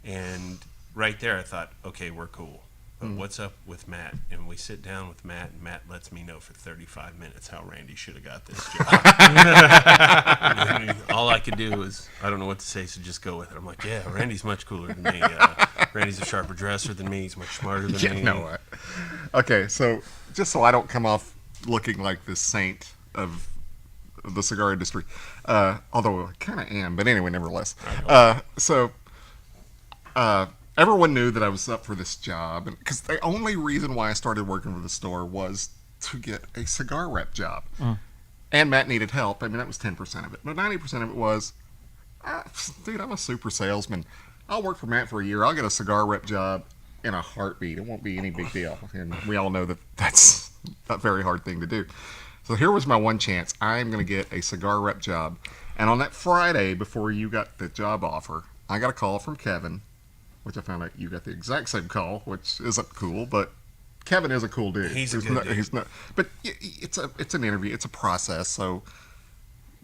S3: And right there, I thought, okay, we're cool. But what's up with Matt? And we sit down with Matt, and Matt lets me know for 35 minutes how Randy should have got this job. And all I could do is, I don't know what to say, so just go with it. I'm like, yeah, Randy's much cooler than me. Randy's a sharper dresser than me. He's much smarter than
S2: Yeah,
S3: me.
S2: no what? Okay, so just so I don't come off looking like the saint of the cigar industry, although I kind of am, but anyway, nevertheless. Everyone knew that I was up for this job, because the only reason why I started working for the store was to get a cigar rep job. And Matt needed help. I mean, that was 10% of it. But 90% of it was, dude, I'm a super salesman. I'll work for Matt for a year. I'll get a cigar rep job in a heartbeat. It won't be any big deal. And we all know that that's a very hard thing to do. So here was my one chance. I'm going to get a cigar rep job. And on that Friday before you got the job offer, I got a call from Kevin, which I found out you got the exact same call, which isn't cool, but Kevin is a cool dude.
S3: He's a good dude.
S2: He's not, but it's an interview. It's a process. So,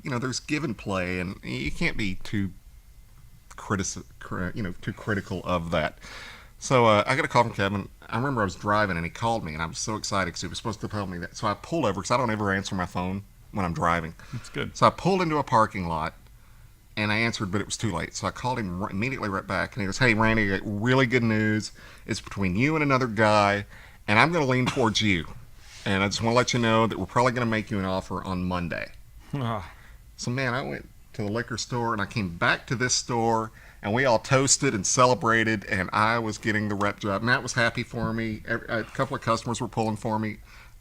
S2: there's give and play, and you can't be too too critical of that. So I got a call from Kevin. I remember I was driving and he called me, and I was so excited because he was supposed to tell me that. So I pulled over because I don't ever answer my phone when I'm driving.
S1: That's good.
S2: So I pulled into a parking lot, and I answered, but it was too late. So I called him immediately right back, and he goes, "Hey, Randy, I got really good news. It's between you and another guy, and I'm going to lean towards you. And I just want to let you know that we're probably going to make you an offer on Monday." So, man, I went to the liquor store, and I came back to this store, and we all toasted and celebrated, and I was getting the rep job. Matt was happy for me. A couple of customers were pulling for me.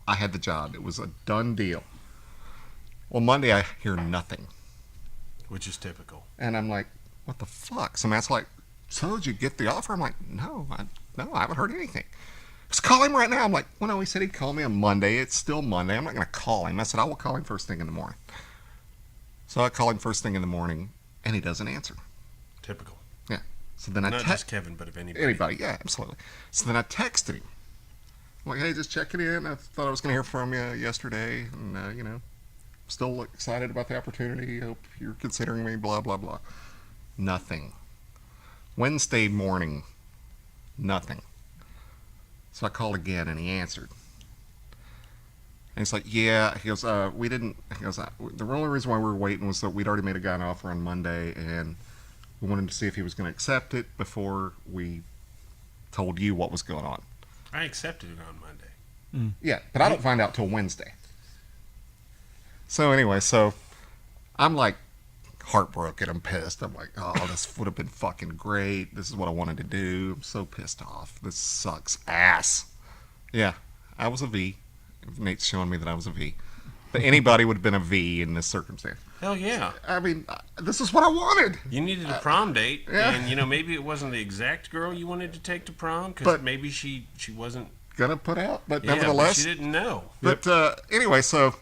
S2: I had the job. It was a done deal. Well, Monday, I hear nothing.
S3: Which is typical.
S2: And I'm like, what the fuck? So Matt's like, "So did you get the offer?" I'm like, no, I haven't heard anything. Just call him right now. I'm like, well, no, he said he'd call me on Monday. It's still Monday. I'm not going to call him. I said, I will call him first thing in the morning. So I call him first thing in the morning, and he doesn't answer.
S3: Typical.
S2: Yeah. So then I
S3: Not just Kevin, but of anybody.
S2: Anybody, yeah, absolutely. So then I texted him. I'm like, "Hey, just checking in. I thought I was going to hear from you yesterday, and, still excited about the opportunity. Hope you're considering me, blah, blah, blah." Nothing. Wednesday morning, nothing. So I called again, and he answered. And he's like, "Yeah." He goes, "We didn't." He goes, "The only reason why we were waiting was that we'd already made a guy an offer on Monday, and we wanted to see if he was going to accept it before we told you what was going on."
S3: I accepted it on Monday.
S2: Yeah, but I don't find out till Wednesday. So anyway, I'm like heartbroken. I'm pissed. I'm like, oh, this would have been fucking great. This is what I wanted to do. I'm so pissed off. This sucks ass. Yeah, I was a V. Nate's showing me that I was a V. But anybody would have been a V in this circumstance.
S3: Hell yeah.
S2: I mean, this is what I wanted.
S3: You needed a prom date,
S2: yeah.
S3: and maybe it wasn't the exact girl you wanted to take to prom, because
S2: But-
S3: maybe she wasn't.
S2: Gonna put out, but
S3: Yeah,
S2: nevertheless.
S3: but she didn't know.
S2: But anyway, so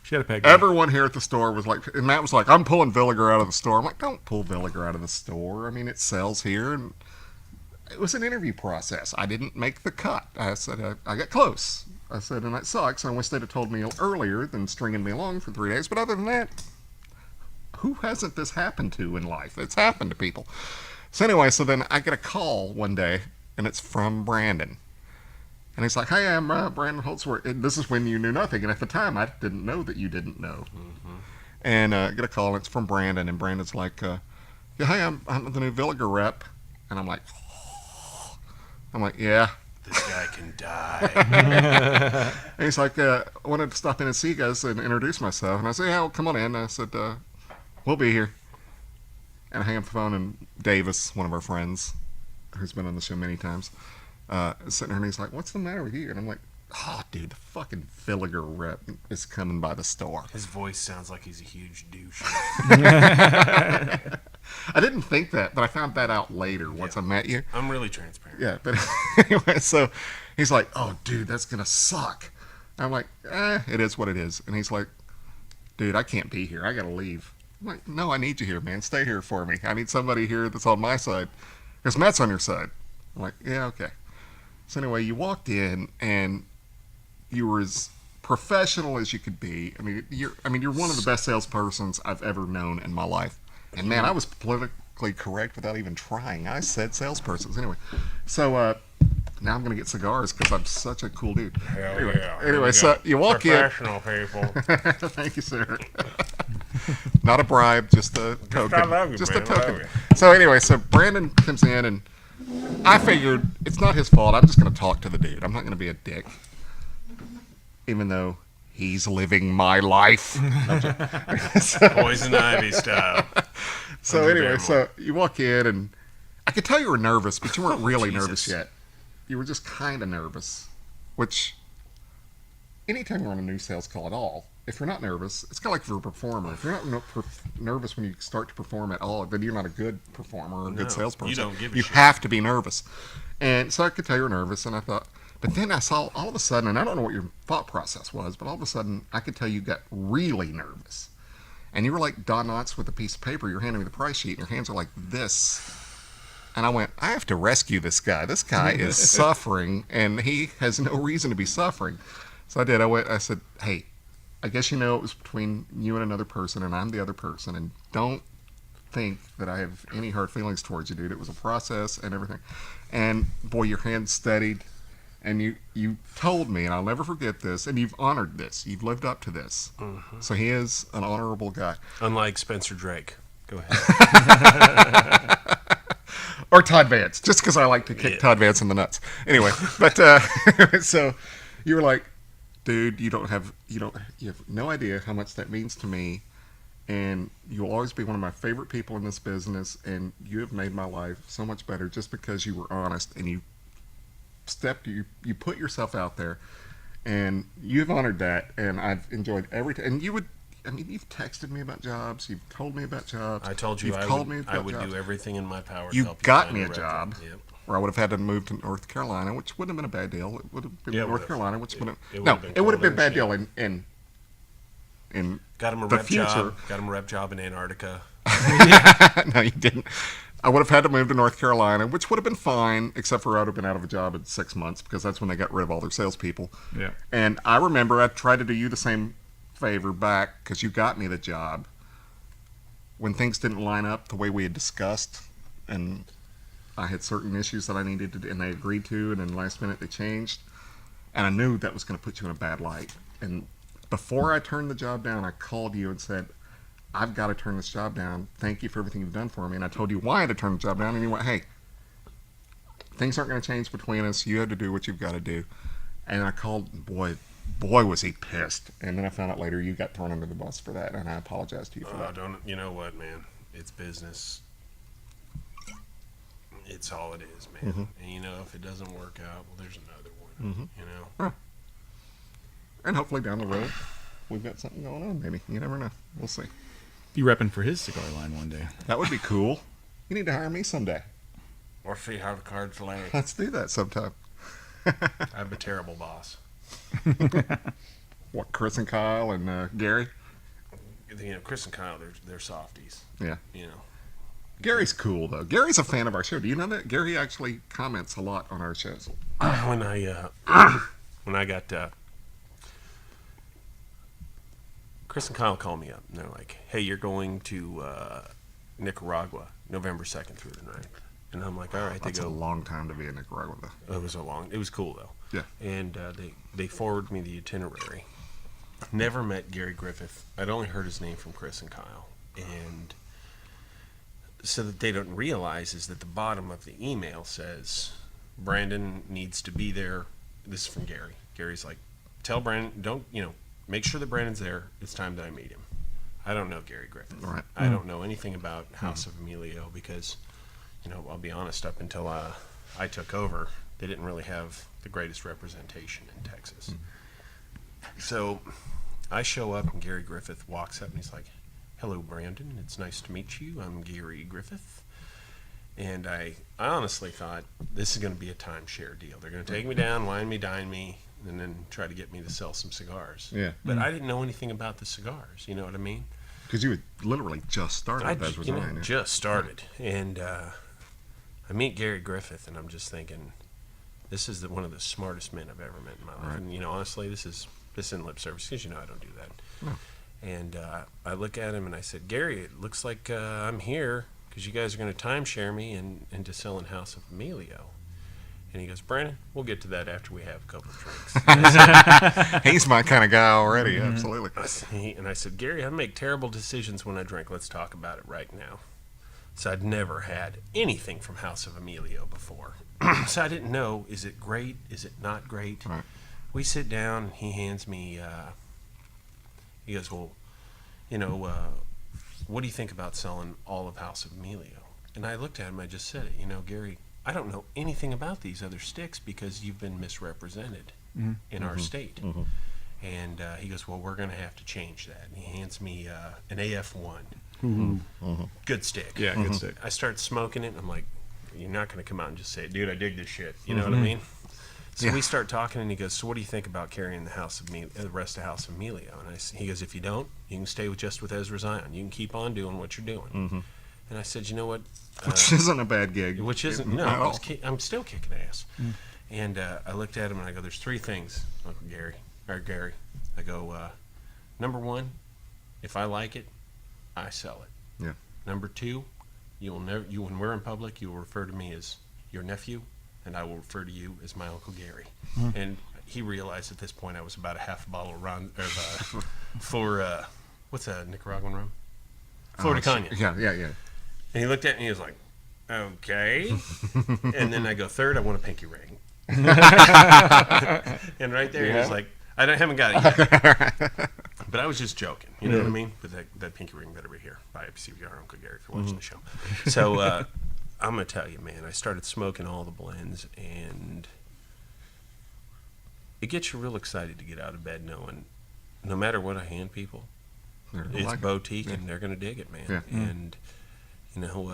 S1: She had a peg.
S2: everyone here at the store was like, and Matt was like, "I'm pulling Villiger out of the store." I'm like, "Don't pull Villiger out of the store. I mean, it sells here." And it was an interview process. I didn't make the cut. I said, I got close. I said, and that sucks. I wish they'd have told me earlier than stringing me along for 3 days. But other than that, who hasn't this happened to in life? It's happened to people. So anyway, so then I get a call one day, and it's from Brandon. And he's like, "Hey, I'm Brandon Holzworth." And this is when you knew nothing. And at the time, I didn't know that you didn't know. Mm-hmm. And I get a call, and it's from Brandon. And Brandon's like, "Yeah, hey, I'm the new Villiger rep." And I'm like, "Yeah."
S3: This guy can die.
S2: And he's like, "I wanted to stop in and see you guys and introduce myself." And I said, "Yeah, well, come on in." I said, "We'll be here." And I hang up the phone, and Davis, one of our friends, who's been on the show many times, is sitting there, and he's like, "What's the matter with you?" And I'm like, "Oh, dude, the fucking Villiger rep is coming by the store."
S3: His voice sounds like he's a huge douche.
S2: I didn't think that, but I found that out later once I met you.
S3: I'm really transparent.
S2: Yeah, but anyway, so he's like, "Oh, dude, that's going to suck." I'm like, it is what it is. And he's like, "Dude, I can't be here. I got to leave." I'm like, "No, I need you here, man. Stay here for me. I need somebody here that's on my side. Because Matt's on your side." I'm like, "Yeah, okay." So anyway, you walked in, and you were as professional as you could be. I mean, you're one of the best salespersons I've ever known in my life. And man, I was politically correct without even trying. I said salespersons. Anyway, so now I'm gonna get cigars because I'm such a cool dude.
S3: Hell
S2: anyway,
S3: yeah.
S2: Anyway, so you walk in.
S3: Professional people.
S2: Thank you, sir. Not a bribe, just a token.
S3: I love you,
S2: just
S3: man.
S2: a
S3: I love
S2: token.
S3: you.
S2: So anyway, so Brandon comes in, and I figured it's not his fault. I'm just gonna talk to the dude. I'm not gonna be a dick, even though he's living my life.
S3: Poison ivy style.
S2: So anyway, so you walk in, and I could tell you were nervous, but you weren't really nervous yet. You were just kind of nervous, which anytime you're on a new sales call at all, if you're not nervous, it's kind of like if you're a performer. If you're not nervous when you start to perform at all, then you're not a good performer or a good salesperson.
S3: You don't give a
S2: You
S3: shit.
S2: have to be nervous. And so I could tell you were nervous, and I thought, but then I saw all of a sudden, and I don't know what your thought process was, but all of a sudden I could tell you got really nervous. And you were like Don Knotts with a piece of paper. You're handing me the price sheet, and your hands are like this. And I went, I have to rescue this guy. This guy is suffering, and he has no reason to be suffering. So I did. I said, "Hey, I guess you know it was between you and another person, and I'm the other person, and don't think that I have any hard feelings towards you, dude. It was a process and everything. And boy, your hand steadied, and you told me, and I'll never forget this, and you've honored this. You've lived up to this.
S3: Mm-hmm.
S2: So he is an honorable guy.
S3: Unlike Spencer Drake. Go ahead.
S2: Or Todd Vance, just because I like to kick Todd Vance in the nuts. Anyway, but so you were like, dude, you have no idea how much that means to me, and you'll always be one of my favorite people in this business, and you have made my life so much better just because you were honest and you put yourself out there, and you've honored that, and I've enjoyed everything. And you've texted me about jobs. You've told me about jobs.
S3: I told you I would do everything in my power to
S2: you
S3: help you
S2: got
S3: find
S2: me
S3: a
S2: a
S3: record.
S2: job,
S3: Yep.
S2: or I would have had to move to North Carolina, which wouldn't have been a bad deal. It would have been North
S3: would've.
S2: Carolina, which would have
S3: It
S2: no,
S3: would've been
S2: it would have been a
S3: colder
S2: bad deal
S3: and
S2: in
S3: Got him a
S2: the
S3: rep
S2: future.
S3: job. Got him a rep job in Antarctica.
S2: No, you didn't. I would have had to move to North Carolina, which would have been fine, except for I would have been out of a job in 6 months because that's when they got rid of all their salespeople.
S1: Yeah.
S2: And I remember I tried to do you the same favor back because you got me the job when things didn't line up the way we had discussed, and I had certain issues that I needed to do, and they agreed to, and then last minute they changed, and I knew that was going to put you in a bad light. And before I turned the job down, I called you and said, I've got to turn this job down. Thank you for everything you've done for me. And I told you why I had to turn the job down, and you went, hey, things aren't going to change between us. You had to do what you've got to do. And I called, boy, was he pissed. And then I found out later you got thrown under the bus for that, and I apologize to you for that.
S3: You know what, man? It's business. It's all it is, man.
S2: Mm-hmm.
S3: And if it doesn't work out, well, there's another one.
S2: Mm-hmm. And hopefully down the road, we've got something going on, maybe. You never know. We'll see.
S1: Be repping for his cigar line one day.
S2: That would be cool. You need to hire me someday.
S3: Or see how the cards lay.
S2: Let's do that sometime.
S3: I'm a terrible boss.
S2: What, Chris and Kyle and Gary?
S3: Chris and Kyle, they're softies.
S2: Yeah.
S3: You know.
S2: Gary's cool, though. Gary's a fan of our show. Do you know that? Gary actually comments a lot on our shows.
S3: When I got Chris and Kyle called me up, and they're like, hey, you're going to Nicaragua November 2nd through the 9th. And I'm like, all right.
S2: That's a long time to be in Nicaragua, though.
S3: It was cool, though.
S2: Yeah.
S3: And they forwarded me the itinerary. Never met Gary Griffith. I'd only heard his name from Chris and Kyle. And so that they don't realize is that the bottom of the email says, Brandon needs to be there. This is from Gary. Gary's like, tell Brandon, make sure that Brandon's there. It's time that I meet him. I don't know Gary Griffith.
S2: Right.
S3: I don't know anything about House of Emilio because, I'll be honest, up until I took over, they didn't really have the greatest representation in Texas. So I show up and Gary Griffith walks up and he's like, hello, Brandon. It's nice to meet you. I'm Gary Griffith. And I honestly thought this is going to be a timeshare deal. They're going to take me down, wine me, dine me, and then try to get me to sell some cigars.
S2: Yeah.
S3: But I didn't know anything about the cigars. You know what I mean?
S2: Because you had literally just started.
S3: Just started. And I meet Gary Griffith, and I'm just thinking, this is one of the smartest men I've ever met in my life.
S2: Right.
S3: And, honestly, this isn't lip service because, I don't do that.
S2: No.
S3: And I look at him, and I said, Gary, it looks like I'm here because you guys are going to timeshare me into selling House of Emilio. And he goes, Brandon, we'll get to that after we have a couple of drinks.
S2: He's my kind of guy already, absolutely.
S3: And I said, Gary, I make terrible decisions when I drink. Let's talk about it right now. So I'd never had anything from House of Emilio before. So I didn't know, is it great? Is it not great?
S2: Right.
S3: We sit down, and he hands me, he goes, well, what do you think about selling all of House of Emilio? And I looked at him, I just said it, Gary, I don't know anything about these other sticks because you've been misrepresented in our state.
S2: Mm-hmm.
S3: And he goes, well, we're going to have to change that. And he hands me an AF1. Good stick.
S1: Yeah, good stick.
S3: I start smoking it, and I'm like, you're not going to come out and just say, dude, I dig this shit. You know what I mean? So we start talking, and he goes, so what do you think about carrying the rest of House of Emilio? And he goes, if you don't, you can stay just with Ezra Zion. You can keep on doing what you're doing. And I said, you know what?
S2: Which isn't a bad gig.
S3: Which isn't, no,
S2: at all.
S3: I'm still kicking ass. And I looked at him, and I go, there's three things, Uncle Gary. I go, number one, if I like it, I sell it.
S2: Yeah.
S3: Number 2, when we're in public, you will refer to me as your nephew, and I will refer to you as my Uncle Gary. And he realized at this point I was about a half a bottle of rum, for what's that Nicaraguan rum? Florida Cognac.
S2: Yeah.
S3: And he looked at me and he was like, okay. And then I go, 3rd, I want a pinky ring. And right there, he was like, haven't got it yet. But I was just joking. You know what I mean? But that pinky ring better be here. Bye, CVR, Uncle Gary, if you're watching the show. So I'm going to tell you, man, I started smoking all the blends, and it gets you real excited to get out of bed knowing no matter what I hand people, it's like boutique, and they're going to dig it, man.
S2: Yeah.
S3: And, you know,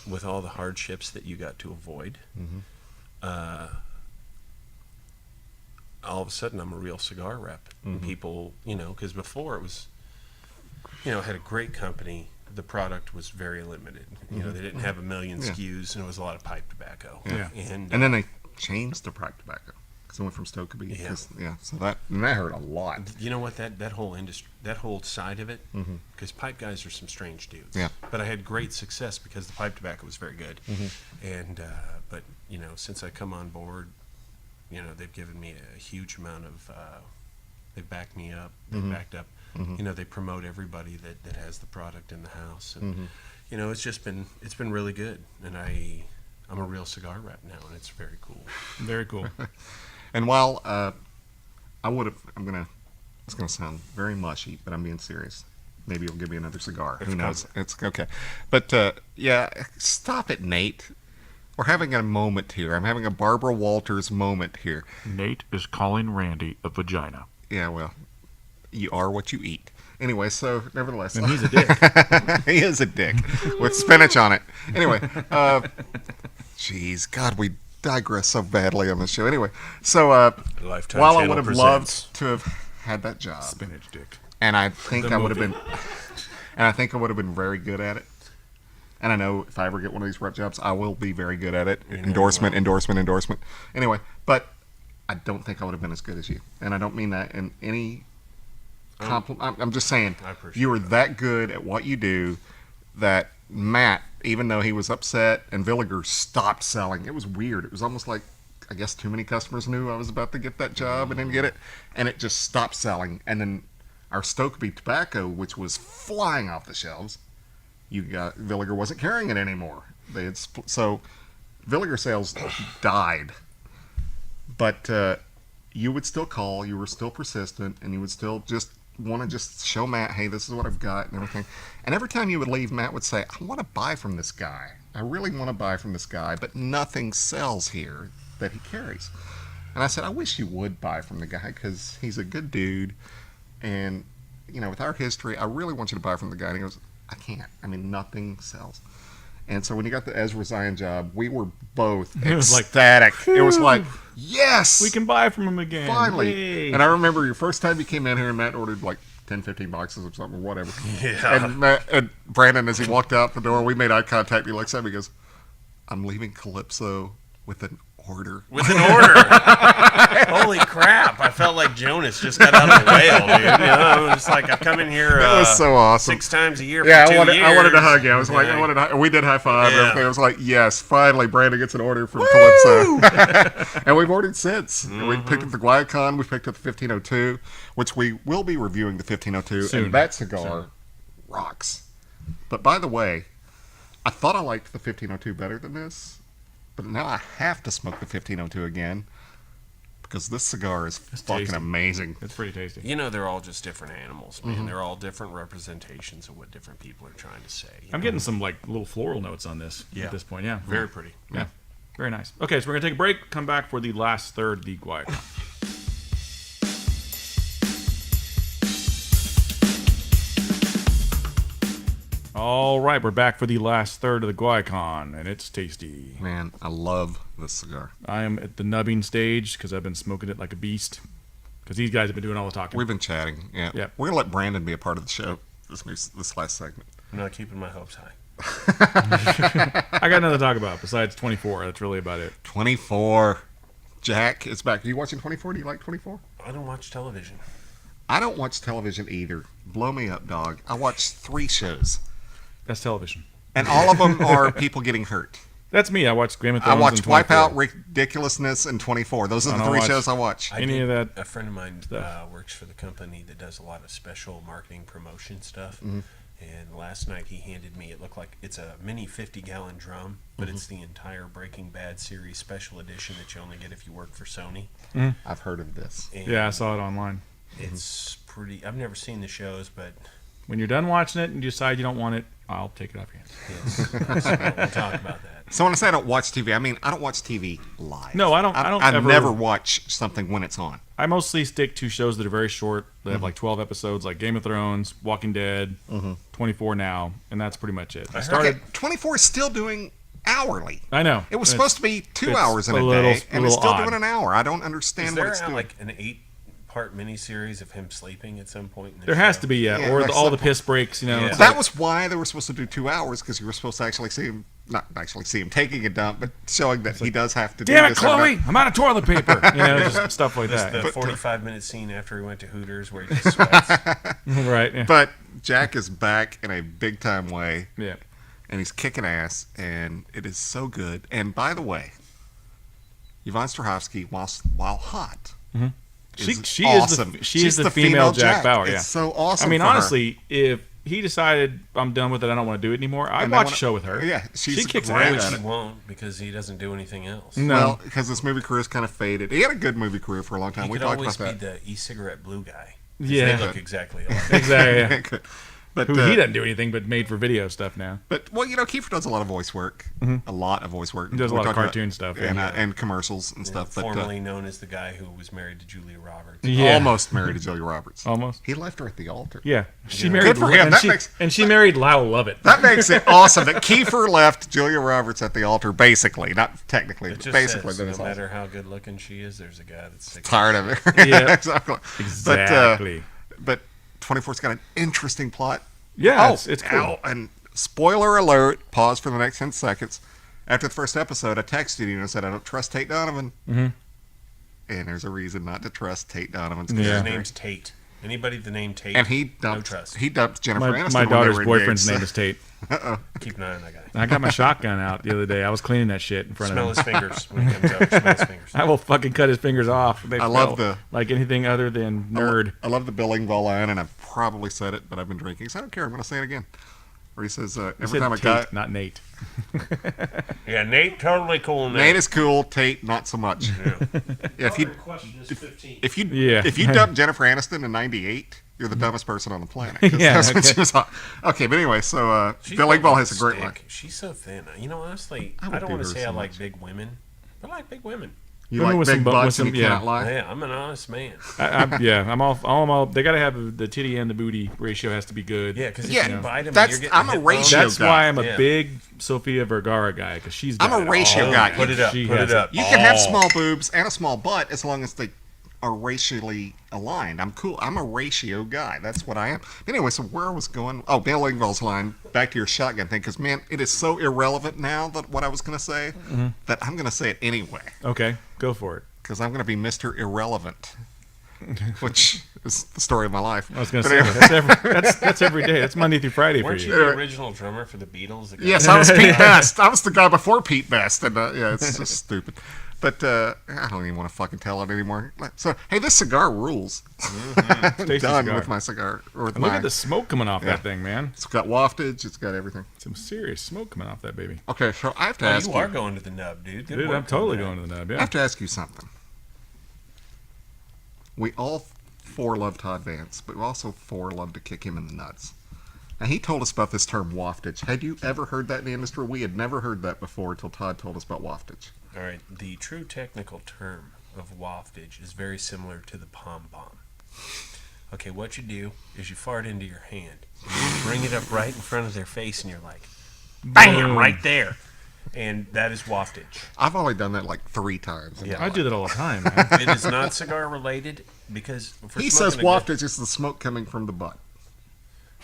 S3: with all the hardships that you got to avoid, all of a sudden I'm a real cigar rep. And people, you know, because before it was, you know, I had a great company. The product was very limited. You know, they didn't have a million SKUs, and it was a lot of pipe tobacco.
S2: Yeah.
S3: And
S2: then they changed the pipe tobacco. Because it went from Stokeby. So that hurt a lot.
S3: You know what? That whole industry, that whole side of it, because pipe guys are some strange dudes.
S2: Yeah.
S3: But I had great success because the pipe tobacco was very good. And but you know, since I come on board, you know, they've given me a huge amount of. They've backed me up. They've backed up. You know, they promote everybody that has the product in the house, and you know, it's been really good. And I'm a real cigar rep now, and it's very cool.
S1: Very cool.
S2: And while it's gonna sound very mushy, but I'm being serious. Maybe you'll give me another cigar. Who knows? It's okay. But yeah, stop it, Nate. We're having a moment here. I'm having a Barbara Walters moment here.
S4: Nate is calling Randy a vagina.
S2: Yeah, well, you are what you eat. Anyway, so nevertheless,
S1: And he's a dick.
S2: he is a dick with spinach on it. Anyway, jeez, God, we digress so badly on this show. Anyway, so
S3: Lifetime
S2: while I
S3: Channel
S2: would have
S3: presents.
S2: loved to have had that job,
S1: Spinach dick.
S2: and I think
S1: The
S2: I would have
S1: movie.
S2: been, and I think I would have been very good at it. And I know if I ever get one of these rep jobs, I will be very good at it. Endorsement. Anyway, but I don't think I would have been as good as you. And I don't mean that in any compliment. I'm just saying
S3: I appreciate
S2: you were that good at what you do that Matt, even though he was upset and Villiger stopped selling, it was weird. It was almost like, I guess too many customers knew I was about to get that job and didn't get it. And it just stopped selling. And then our Stokeby tobacco, which was flying off the shelves, Villiger wasn't carrying it anymore. They had so Villiger sales died. But you would still call, you were still persistent, and you would still just want to just show Matt, hey, this is what I've got and everything. And every time you would leave, Matt would say, I want to buy from this guy. I really want to buy from this guy, but nothing sells here that he carries. And I said, I wish you would buy from the guy because he's a good dude. And, you know, with our history, I really want you to buy from the guy. And he goes, I can't. I mean, nothing sells. And so when you got the Ezra Zion job, we were both ecstatic. It was like, yes!
S1: We can buy from him again.
S2: Finally.
S1: Yay.
S2: And I remember your first time you came in here and Matt ordered like 10, 15 boxes or something, or whatever.
S3: Yeah.
S2: And Brandon, as he walked out the door, we made eye contact. He looks at me and goes, I'm leaving Calypso with an order.
S3: With an order. Holy crap. I felt like Jonas just got out of the whale, dude. You know, I was just like, I come in here
S2: That was so awesome.
S3: 6 times a year
S2: Yeah,
S3: for 2 years.
S2: I wanted to hug you. I was like,
S3: Yeah.
S2: we did high five.
S3: Yeah.
S2: And everything. I was like, yes, finally, Brandon gets an order from Calypso. And we've ordered since. And we picked up the Guayacan. We picked up the 1502, which we will be reviewing the 1502.
S1: Soon.
S2: And that cigar rocks. But by the way, I thought I liked the 1502 better than this. But now I have to smoke the 1502 again. Because this cigar is fucking
S1: tasty.
S2: amazing.
S1: It's pretty tasty.
S3: You know, they're all just different animals, man. They're all different representations of what different people are trying to say.
S1: I'm getting some like little floral notes on this
S3: Yeah.
S1: at this point. Yeah.
S3: Very pretty.
S1: Yeah. Very nice. Okay, so we're going to take a break. Come back for the last third of the Guayacan. All right, we're back for the last third of the Guayacan, and it's tasty.
S2: Man, I love this cigar.
S1: I am at the nubbing stage because I've been smoking it like a beast. Because these guys have been doing all the talking.
S2: We've been chatting. Yeah.
S1: Yep.
S2: We're going to let Brandon be a part of the show this last segment.
S3: I'm not keeping my hopes high.
S1: I got nothing to talk about besides 24. That's really about it.
S2: 24. Jack is back. Are you watching 24? Do you like 24?
S3: I don't watch television.
S2: I don't watch television either. Blow me up, dog. I watch 3 shows.
S1: That's television.
S2: And all of them are people getting hurt.
S1: That's me. I watched Game of
S2: I
S1: Thrones.
S2: watched
S1: and 24.
S2: Wipeout, Ridiculousness, and 24. Those are the three shows I watch.
S1: Any of that.
S3: A friend of mine works for the company that does a lot of special marketing promotion stuff.
S2: Mm-hmm.
S3: And last night he handed me, it looked like it's a mini 50-gallon drum, but it's the entire Breaking Bad series special edition that you only get if you work for Sony.
S2: I've heard of this.
S3: And
S1: Yeah, I saw it online.
S3: it's pretty. I've never seen the shows, but
S1: When you're done watching it and you decide you don't want it, I'll take it off your hands.
S3: yes, we'll talk about that.
S2: So when I say I don't watch TV, I mean I don't watch TV live.
S1: No, I don't
S2: I
S1: ever-
S2: never watch something when it's on.
S1: I mostly stick to shows that are very short. They have like 12 episodes, like Game of Thrones, Walking Dead, 24 now, and that's pretty much it. I started.
S2: Okay, 24 is still doing hourly.
S1: I know
S2: It was
S1: It's-
S2: supposed to be 2
S1: it's
S2: hours in
S1: a
S2: a
S1: little-
S2: day,
S1: a
S2: and it's
S1: little
S2: still
S1: odd.
S2: doing an hour. I don't
S3: Is
S2: understand what
S3: there
S2: it's doing.
S3: like an 8-part miniseries of him sleeping at some point? In the
S1: There has
S3: show?
S1: to be, yeah,
S2: Yeah,
S1: or
S2: that's
S1: all the
S2: simple.
S1: piss breaks, you know.
S3: Yeah.
S1: it's
S2: That
S1: like-
S2: was why they were supposed to do 2 hours, because you were supposed to actually see him, not actually see him taking a dump, but showing that he does have to do
S1: Damn it,
S2: this every
S1: Chloe!
S2: night.
S1: I'm out of toilet paper. You know, just stuff like that.
S3: The 45-minute scene after he went to Hooters where he just sweats.
S1: Right? Yeah.
S2: But Jack is back in a big time way,
S1: yeah.
S2: and he's kicking ass, and it is so good. And by the way, Yvonne Strahovski, while hot,
S1: She
S2: awesome.
S1: is the she
S2: She's
S1: is the female Jack Bauer.
S2: It's
S1: Yeah.
S2: so awesome.
S1: I mean,
S2: for her.
S1: honestly, if he decided I'm done with it, I don't want to do it anymore, I'd
S2: And they
S1: watch
S2: wanna-
S1: a show with her.
S2: Yeah,
S1: she
S2: she's
S1: kicks
S2: great
S1: ass.
S2: at
S3: Which
S2: it.
S3: he won't because he doesn't do anything else.
S1: No.
S2: Well, because his movie career's kind of faded. He had a good movie career for a long time.
S3: He
S2: We
S3: could
S2: talked
S3: always
S2: about
S3: be
S2: that.
S3: the e-cigarette blue guy. 'Cause
S1: Yeah.
S3: They look exactly alike.
S1: Exactly. Yeah.
S2: Good. But
S1: Who he doesn't do anything but made for video stuff now.
S2: But well, Kiefer does a lot of voice work. A lot of voice work.
S1: He does a
S2: We
S1: lot of
S2: talked about-
S1: cartoon stuff,
S2: and,
S1: yeah.
S2: and commercials and stuff. But
S3: Formerly known as the guy who was married to Julia Roberts.
S1: Yeah.
S2: almost married to Julia Roberts.
S1: Almost.
S2: He left her at the altar.
S1: Yeah. She
S3: Yeah.
S1: married
S2: Good for him.
S1: and
S2: That
S1: she,
S2: makes-
S1: and she married Lyle Lovett.
S2: That makes it awesome that Kiefer left Julia Roberts at the altar, basically, not technically,
S3: It
S2: but
S3: just
S2: basically.
S3: says,
S2: That
S3: no
S2: is awesome.
S3: matter how good looking she is, there's a guy that's sick of
S2: Tired of it.
S1: Yeah.
S2: exactly.
S1: Exactly.
S2: But 24's got an interesting plot.
S1: Yeah, it's cool.
S2: ow, and spoiler alert, pause for the next 10 seconds. After the first episode, I texted you and said, I don't trust Tate Donovan. Mm-hmm. And there's a reason not to trust Tate Donovan's
S1: Yeah.
S3: His
S2: character.
S3: name's Tate. Anybody with the name Tate,
S2: And he
S3: no
S2: dumped,
S3: trust.
S2: he dumped Jennifer
S1: My,
S2: Aniston
S1: my
S2: when they
S1: daughter's
S2: were
S1: boyfriend's name
S2: engaged.
S1: is Tate.
S3: Keep an eye on that guy.
S1: I got my shotgun out the other day. I was cleaning that shit in front
S3: Smell
S1: of
S3: his
S1: him.
S3: fingers when he comes out. Smell his fingers.
S1: I will fucking cut his fingers off. They
S2: I love
S1: feel
S2: the-
S1: like anything other than nerd.
S2: I love the Bill Engvall line, and I've probably said it, but I've been drinking, so I don't care. I'm going to say it again. Where he says,
S1: He
S2: every
S1: said
S2: time a
S1: Tate,
S2: guy...
S1: not Nate.
S3: Yeah, Nate, totally cool.
S2: Nate is cool, Tate, not so much. Yeah, if you
S3: question is 15.
S2: if you
S1: Yeah.
S2: if you dump Jennifer Aniston in '98, you're the dumbest person on the planet. 'Cause
S1: Yeah,
S2: that's what
S1: okay.
S2: she was on. Okay, but anyway, so
S3: She's
S2: Bill
S3: like
S2: Engvall
S3: a
S2: has a great
S3: stick.
S2: line.
S3: She's so thin. Honestly,
S2: I
S3: I,
S2: would
S3: don't
S2: do
S3: want to
S2: her
S3: say
S2: so
S3: I like
S2: much.
S3: big women, but I like big women.
S2: You
S1: Women
S2: like
S1: with
S2: big
S1: some bu-
S2: butts
S1: with some-
S2: and you
S1: yeah.
S2: cannot lie.
S3: Yeah, I'm an honest man.
S1: Yeah, I'm all. They gotta have the titty and the booty ratio has to be good.
S3: Yeah, because if
S2: Yeah,
S3: you bite them,
S2: that's-
S3: you're getting
S2: I'm a
S3: hit
S2: ratio
S3: bone.
S1: That's
S2: guy.
S1: why I'm a
S3: Yeah.
S1: big Sofia Vergara guy because she's.
S2: I'm
S1: got
S2: a
S1: it
S2: ratio
S1: all.
S2: guy.
S3: Put it up.
S1: She
S3: Put
S1: has
S3: it up.
S2: You can have
S3: Oh.
S2: small boobs and a small butt as long as they are racially aligned. I'm cool. I'm a ratio guy. That's what I am. Anyway, so where I was going? Oh, Bill Engvall's line. Back to your shotgun thing, because man, it is so irrelevant now that what I was going to say that I'm going to say it anyway,
S1: Okay, go for it.
S2: because I'm going to be Mr. Irrelevant, which is the story of my life.
S1: I was gonna
S2: But
S1: say
S2: anyway.
S1: that's every day. That's Monday through Friday for
S3: Weren't you
S1: you.
S3: the original drummer for the Beatles? The guy-
S2: Yes, I was Pete Best. I was the guy before Pete Best, and yeah, it's just stupid. But I don't even want to fucking tell it anymore. So, hey, this cigar rules. I'm
S1: Tasty
S2: done
S1: cigar.
S2: with my cigar. Or with
S1: And look
S2: my,
S1: at the smoke coming off
S2: Yeah.
S1: that thing, man.
S2: It's got waftage. It's got everything.
S1: Some serious smoke coming off that baby.
S2: Okay, so I have to
S3: Oh,
S2: ask
S3: you
S2: you.
S3: are going to the nub, dude. Good
S1: Dude,
S3: work
S1: I'm totally
S3: on that.
S1: going to the nub.
S2: I
S1: Yeah.
S2: have to ask you something. We all four love Todd Vance, but we also four love to kick him in the nuts. And he told us about this term waftage. Had you ever heard that in the industry? We had never heard that before until Todd told us about waftage.
S3: All right, the true technical term of waftage is very similar to the pom pom. Okay, what you do is you fart into your hand, and you bring it up right in front of their face, and you're like, bam, right there. And that is waftage.
S2: I've only done that like 3 times. in
S3: Yeah.
S2: my
S1: I
S2: life.
S1: do that all the time, man.
S3: It is not cigar related because for
S2: He says
S3: smoking a good-
S2: waftage is the smoke coming from the butt.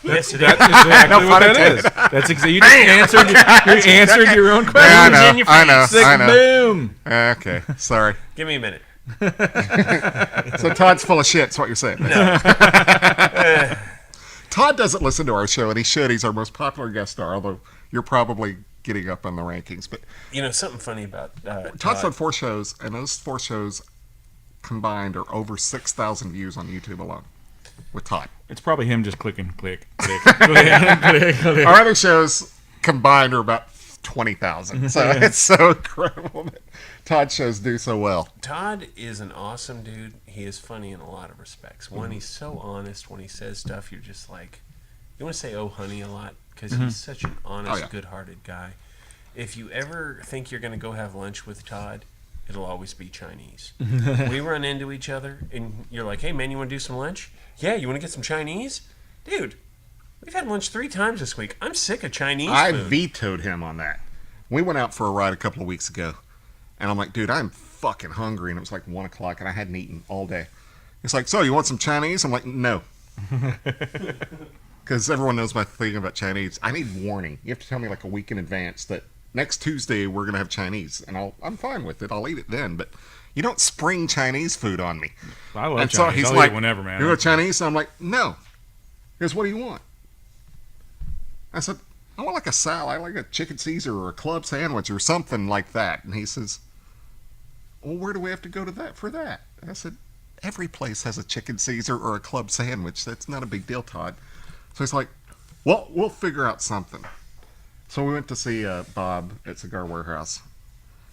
S3: Yes, it is.
S1: That's exactly what that is. That's exactly. You just answered your own question.
S2: Yeah, I know.
S3: in your
S2: I know.
S1: Sick
S2: I know.
S1: boom.
S2: Okay, sorry.
S3: Give me a minute.
S2: So Todd's full of shit. Is what you're saying? Todd doesn't listen to our show, and he should. He's our most popular guest star, although you're probably getting up on the rankings. But
S3: something funny about
S2: Todd's done 4 shows, and those 4 shows combined are over 6,000 views on YouTube alone with Todd.
S1: It's probably him just clicking, click, click, click.
S2: Our other shows combined are about 20,000. So it's so incredible that Todd's shows do so well.
S3: Todd is an awesome dude. He is funny in a lot of respects. One, he's so honest when he says stuff. You're just like, you want to say "oh honey" a lot because he's such an honest, good-hearted guy. If you ever think you're going to go have lunch with Todd, it'll always be Chinese. We run into each other, and you're like, "Hey man, you want to do some lunch? Yeah, you want to get some Chinese, dude." We've had lunch 3 times this week. I'm sick of Chinese
S2: I
S3: food.
S2: vetoed him on that. We went out for a ride a couple of weeks ago, and I'm like, dude, I'm fucking hungry. And it was like 1 o'clock, and I hadn't eaten all day. It's like, so you want some Chinese? I'm like, no. Because everyone knows my thing about Chinese. I need warning. You have to tell me like a week in advance that next Tuesday we're going to have Chinese. And I'm fine with it. I'll eat it then. But you don't spring Chinese food on me.
S1: I love
S2: and
S1: Chinese.
S2: so he's
S1: I'll
S2: like,
S1: eat it whenever, man.
S2: You want Chinese? And I'm like, no. He goes, what do you want? I said, I want like a salad. I like a chicken Caesar or a club sandwich or something like that. And he says, well, where do we have to go to that for that? And I said, every place has a chicken Caesar or a club sandwich. That's not a big deal, Todd. So he's like, well, we'll figure out something. So we went to see Bob at Cigar Warehouse.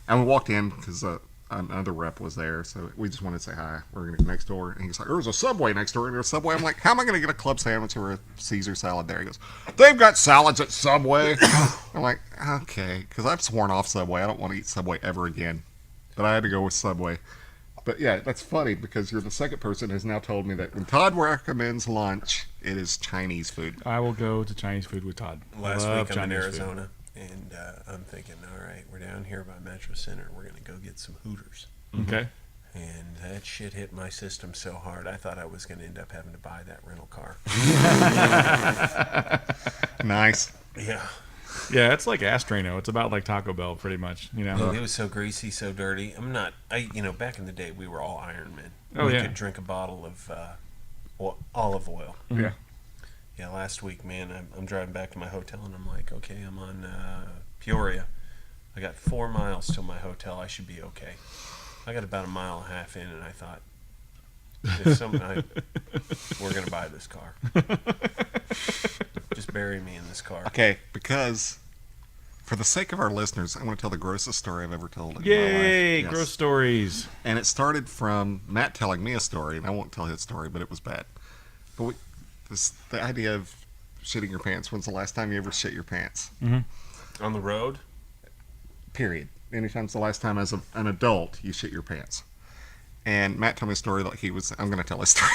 S2: And we walked in because another rep was there. So we just wanted to say hi. We're going to go next door. And he's like, there's a Subway next door. And there's a Subway. I'm like, how am I going to get a club sandwich or a Caesar salad there? He goes, they've got salads at Subway. I'm like, okay. Because I've sworn off Subway. I don't want to eat Subway ever again. But I had to go with Subway. But yeah, that's funny because you're the second person who's now told me that when Todd recommends lunch, it is Chinese food.
S1: I will go to Chinese food with Todd.
S3: Last
S1: Love
S3: week I'm in
S1: Chinese
S3: Arizona, and I'm thinking, all right, we're down here by Metro Center. We're going to go get some Hooters.
S1: food. Okay.
S3: And that shit hit my system so hard, I thought I was going to end up having to buy that rental car.
S2: Nice.
S3: Yeah.
S1: Yeah, it's like Astrano. It's about like Taco Bell, pretty much. You know.
S3: It was so greasy, so dirty. Back in the day, we were all Iron Men.
S1: Oh,
S3: we
S1: yeah.
S3: could drink a bottle of olive oil.
S1: Yeah.
S3: Yeah, last week, man, I'm driving back to my hotel, and I'm like, okay, I'm on Peoria. I got 4 miles till my hotel. I should be okay. I got about 1.5 miles in, and I thought, we're going to buy this car. Just bury me in this car.
S2: Okay, because for the sake of our listeners, I want to tell the grossest story I've ever told in my
S1: Yay!
S2: life. Yes.
S1: Gross stories.
S2: And it started from Matt telling me a story, and I won't tell his story, but it was bad. But the idea of shitting your pants. When's the last time you ever shit your pants?
S3: On the road?
S2: Period. Anytime's the last time as an adult you shit your pants. And Matt told me a story like I'm going to tell his story.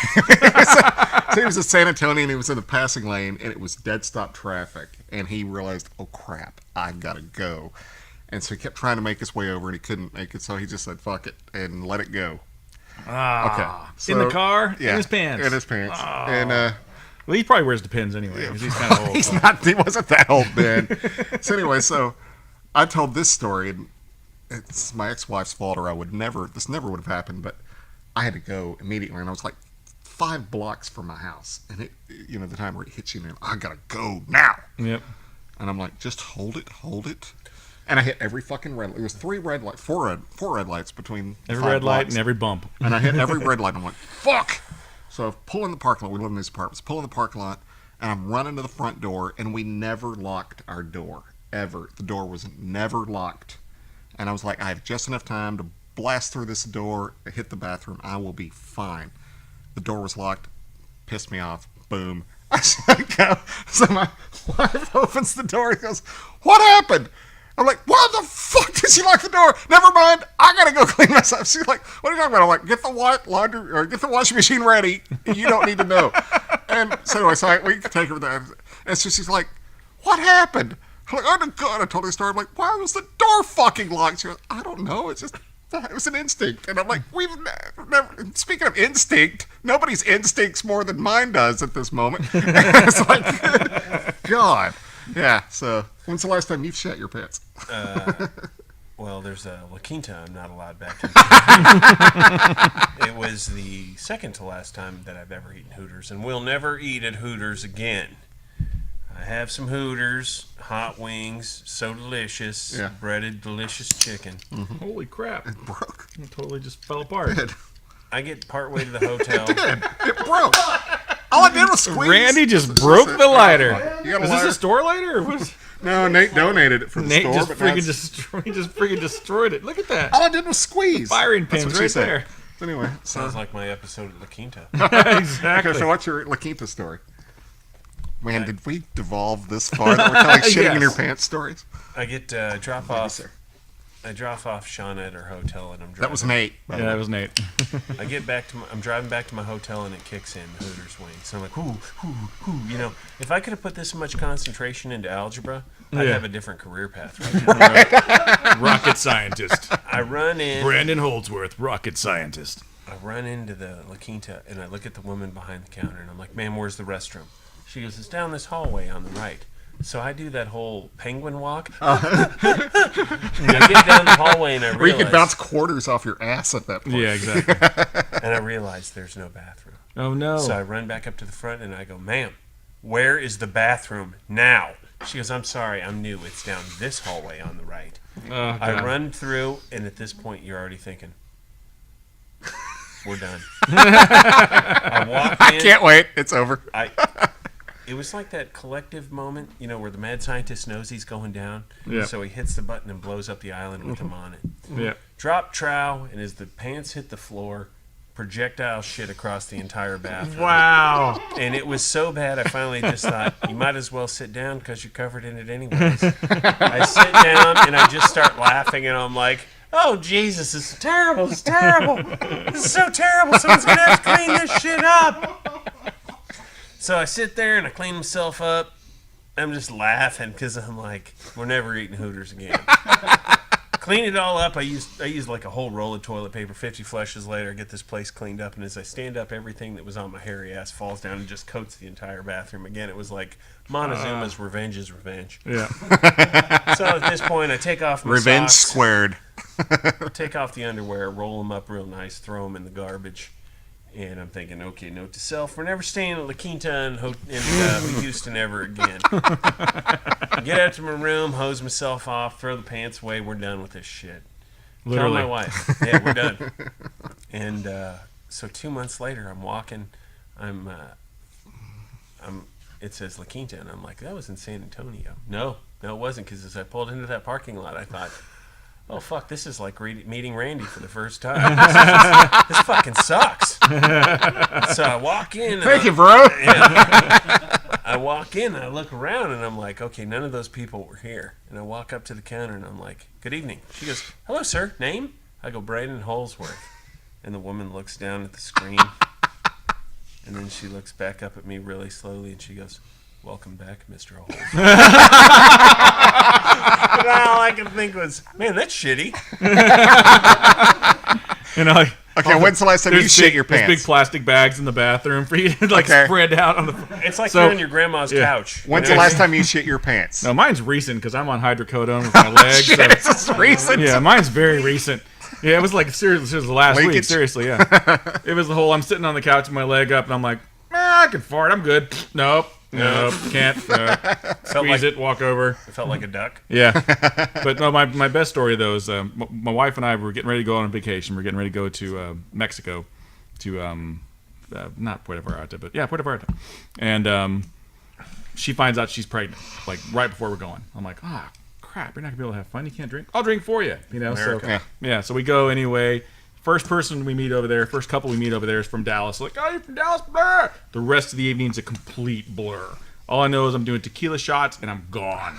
S2: So he was in San Antonio and he was in the passing lane and it was dead stop traffic. And he realized, oh crap, I've got to go. And so he kept trying to make his way over and he couldn't make it. So he just said, fuck it and let it go. Okay. So,
S1: in the car?
S2: Yeah,
S1: In his pants?
S2: In his pants.
S1: Oh.
S2: And,
S1: well, he probably wears Depends anyway. 'Cause he's kind of old.
S2: He wasn't that old then. So anyway, so I told this story and it's my ex-wife's fault or this never would have happened, but I had to go immediately and I was like 5 blocks from my house and the time where it hits you and I gotta go now.
S1: Yep.
S2: And I'm like, just hold it. And I hit every fucking red light. There was 4 red lights between
S1: Every
S2: 5
S1: red light
S2: blocks.
S1: and every bump.
S2: And I hit every red light. I'm like, fuck! So I pull in the parking lot. We live in these apartments. Pull in the parking lot, and I'm running to the front door, and we never locked our door. Ever. The door was never locked. And I was like, I have just enough time to blast through this door, hit the bathroom. I will be fine. The door was locked. Pissed me off. Boom. So my wife opens the door and goes, what happened? I'm like, why the fuck did she lock the door? Never mind, I gotta go clean myself. She's like, what are you talking about? I'm like, get the washing machine ready. You don't need to know. And so anyway, we can take her there. And so she's like, what happened? I'm like, oh God, I told her the story. I'm like, why was the door fucking locked? She goes, I don't know. It was an instinct. And I'm like, we've never, speaking of instinct, nobody's instincts more than mine does at this moment. It's like, good God. Yeah, so when's the last time you've shat your pants?
S3: Well, there's a La Quinta I'm not allowed back in. It was the second to last time that I've ever eaten Hooters, and we'll never eat at Hooters again. I have some Hooters, hot wings, so delicious, breaded, delicious chicken.
S1: Holy crap.
S2: It broke.
S1: It totally just fell apart.
S3: I get partway to the hotel.
S2: It broke. All I did was squeeze.
S1: Randy just broke the lighter.
S2: You got a
S1: Is this
S2: lighter?
S1: a store lighter? Or was
S2: No, Nate donated it from the
S1: Nate
S2: store.
S1: just
S2: but
S1: freaking destroyed it. Look at that.
S2: all I did was squeeze.
S1: Firing
S2: That's
S1: pins
S2: what she
S1: right
S2: said.
S1: there.
S2: Anyway,
S3: Sounds like my episode of La Quinta.
S1: Exactly.
S2: okay, so what's your La Quinta story? Man, did we devolve this far that we're telling shitting in your
S1: Yes.
S2: pants stories?
S3: I get drop off. I drop off Shauna at her hotel, and I'm driving.
S2: That was Nate. by the
S1: Yeah,
S2: way.
S1: that was Nate.
S3: I get back to I'm driving back to my hotel, and it kicks in Hooters wings. So I'm like, ooh. You know, if I could have put this much concentration into algebra, I'd
S1: Yeah.
S3: have a different career path right now.
S1: Rocket scientist.
S3: I run in.
S1: Brandon Holzworth, rocket scientist.
S3: I run into the La Quinta, and I look at the woman behind the counter, and I'm like, ma'am, where's the restroom? She goes, it's down this hallway on the right. So I do that whole penguin walk. I get down the hallway, and I
S2: Where you
S3: realize,
S2: could bounce quarters off your ass at that point.
S1: Yeah, exactly.
S3: and I realize there's no bathroom.
S1: Oh, no.
S3: So I run back up to the front, and I go, ma'am, where is the bathroom now? She goes, I'm sorry, I'm new. It's down this hallway on the right.
S1: Oh,
S3: I
S1: God.
S3: run through, and at this point, you're already thinking, we're done. I walk in.
S2: I can't wait. It's over.
S3: It was like that collective moment, you know, where the mad scientist knows he's going down.
S1: Yeah.
S3: So he hits the button and blows up the island with him on it.
S1: Yeah.
S3: Drop trow, and as the pants hit the floor, projectile shit across the entire bathroom.
S1: Wow.
S3: And it was so bad, I finally just thought, you might as well sit down because you're covered in it anyways. I sit down, and I just start laughing, and I'm like, oh, Jesus, this is terrible. This is terrible. This is so terrible. Someone's going to have to clean this shit up. So I sit there, and I clean myself up. I'm just laughing because I'm like, we're never eating Hooters again. Clean it all up. I used like a whole roll of toilet paper. 50 flushes later, I get this place cleaned up, and as I stand up, everything that was on my hairy ass falls down and just coats the entire bathroom. Again, it was like Montezuma's revenge is revenge.
S1: Yeah.
S3: So at this point, I take off my
S2: Revenge
S3: socks,
S2: squared.
S3: take off the underwear, roll them up real nice, throw them in the garbage. And I'm thinking, okay, note to self, we're never staying at La Quinta in Houston ever again. Get out to my room, hose myself off, throw the pants away, we're done with this shit.
S1: Literally.
S3: Tell my wife, yeah, we're done. And so 2 months later, I'm walking, it says La Quinta, and I'm like, that was in San Antonio. No, it wasn't, because as I pulled into that parking lot, I thought, oh, fuck, this is like meeting Randy for the first time. This fucking sucks. So I walk in.
S2: Thank you, bro.
S3: I walk in, and I look around, and I'm like, okay, none of those people were here. And I walk up to the counter, and I'm like, good evening. She goes, hello, sir. Name? I go, Brandon Holzworth. And the woman looks down at the screen, and then she looks back up at me really slowly, and she goes, welcome back, Mr. Holzworth. And all I could think was, man, that's shitty.
S1: You know,
S2: Okay, when's the last time you
S1: there's
S2: shit
S1: big,
S2: your
S1: there's
S2: pants?
S1: big plastic bags in the bathroom for you to like
S2: Okay.
S1: spread out on the.
S3: It's like
S1: So-
S3: you're on your grandma's
S1: yeah.
S3: couch.
S2: When's
S3: you
S2: the
S3: know?
S2: last time you shit your pants?
S1: No, mine's recent because I'm on hydrocodone with my legs.
S2: Shit,
S1: so-
S2: this is recent.
S1: yeah, mine's very recent. Yeah, it was like seriously, it was the last week.
S2: Leakage?
S1: Seriously, yeah. It was the whole. I'm sitting on the couch with my leg up, and I'm like, I can fart. I'm good. Nope, can't. Squeeze
S3: like-
S1: it. Walk over.
S3: It felt like a duck.
S1: Yeah, but no, my best story though is my wife and I were getting ready to go on vacation. We're getting ready to go to Mexico, to not Puerto Vallarta, but yeah, Puerto Vallarta, and she finds out she's pregnant like right before we're going. I'm like, crap, you're not gonna be able to have fun. You can't drink. I'll drink for you. You know,
S3: America.
S1: so yeah, so we go anyway. First person we meet over there, first couple we meet over there is from Dallas. Like, oh, you're from Dallas? Blah. The rest of the evening's a complete blur. All I know is I'm doing tequila shots and I'm gone.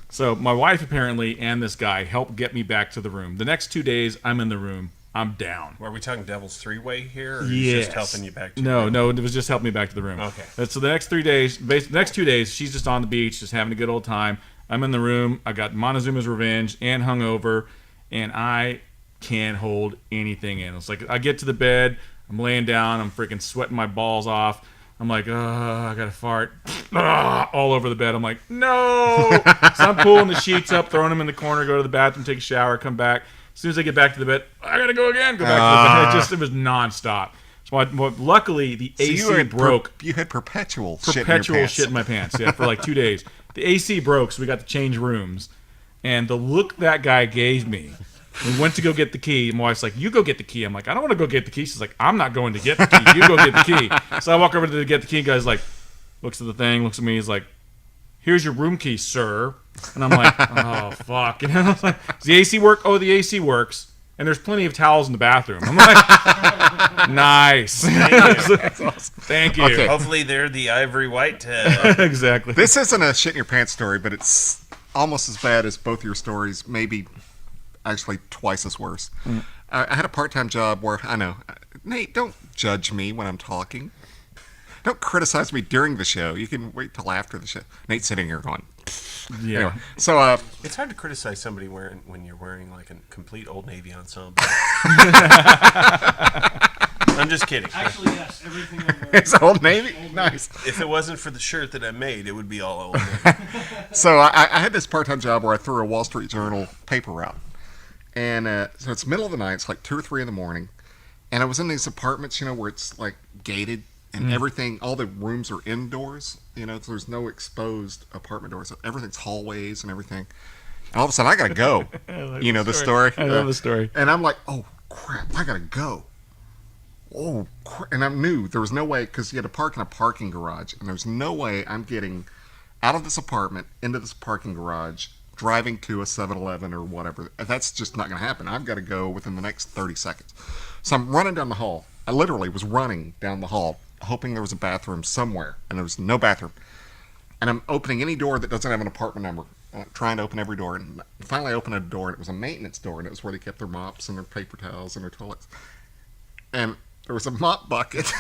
S1: So my wife apparently and this guy helped get me back to the room. The next 2 days, I'm in the room. I'm down.
S3: Are we talking Devil's Three-Way here, or
S1: Yes.
S3: just helping you back to
S1: No, it was just helping me back to the room.
S3: Okay.
S1: So the next 3 days, the next 2 days, she's just on the beach, just having a good old time. I'm in the room. I got Montezuma's Revenge and hungover, and I can't hold anything in. It's like I get to the bed, I'm laying down, I'm freaking sweating my balls off. I'm like, I gotta fart. All over the bed. I'm like, no. So I'm pulling the sheets up, throwing them in the corner, go to the bathroom, take a shower, come back. As soon as I get back to the bed, I gotta go again. Go back to the bed. It was nonstop. So luckily, the AC broke.
S2: You had perpetual
S1: shit in my pants. Yeah, for like 2 days. The AC broke, so we got to change rooms. And the look that guy gave me, we went to go get the key. My wife's like, you go get the key. I'm like, I don't want to go get the key. She's like, I'm not going to get the key. You go get the key. So I walk over to get the key. The guy's like, looks at the thing, looks at me. He's like, here's your room key, sir. And I'm like, oh, fuck. And I was like, does the AC work? Oh, the AC works. And there's plenty of towels in the bathroom. I'm like, nice.
S3: That's
S1: awesome. Thank you.
S3: Okay. Hopefully they're the ivory white towel.
S1: Exactly.
S2: This isn't a shit in your pants story, but it's almost as bad as both your stories, maybe actually twice as worse. I had a part-time job where, I know, Nate, don't judge me when I'm talking. Don't criticize me during the show. You can wait till after the show. Nate's sitting here going,
S1: yeah.
S2: Anyway, so
S3: it's hard to criticize somebody when you're wearing like a complete Old Navy ensemble. I'm just kidding.
S5: Actually, yes, everything I'm wearing.
S2: It's Old Navy? Nice.
S3: If it wasn't for the shirt that I made, it would be all Old Navy.
S2: So I had this part-time job where I threw a Wall Street Journal paper route. And so it's middle of the night. It's like 2 or 3 in the morning. And I was in these apartments, where it's like gated. And everything, all the rooms are indoors. So there's no exposed apartment doors. So everything's hallways and everything. And all of a sudden, I got to go. The story?
S1: I love the story.
S2: And I'm like, oh, crap, I got to go. Oh, crap. And I knew there was no way, because you had to park in a parking garage. And there's no way I'm getting out of this apartment into this parking garage, driving to a 7-Eleven or whatever. That's just not going to happen. I've got to go within the next 30 seconds. So I'm running down the hall. I literally was running down the hall, hoping there was a bathroom somewhere, and there was no bathroom. And I'm opening any door that doesn't have an apartment number, trying to open every door. And finally I opened a door, and it was a maintenance door, and it was where they kept their mops and their paper towels and their toilets. And there was a mop bucket.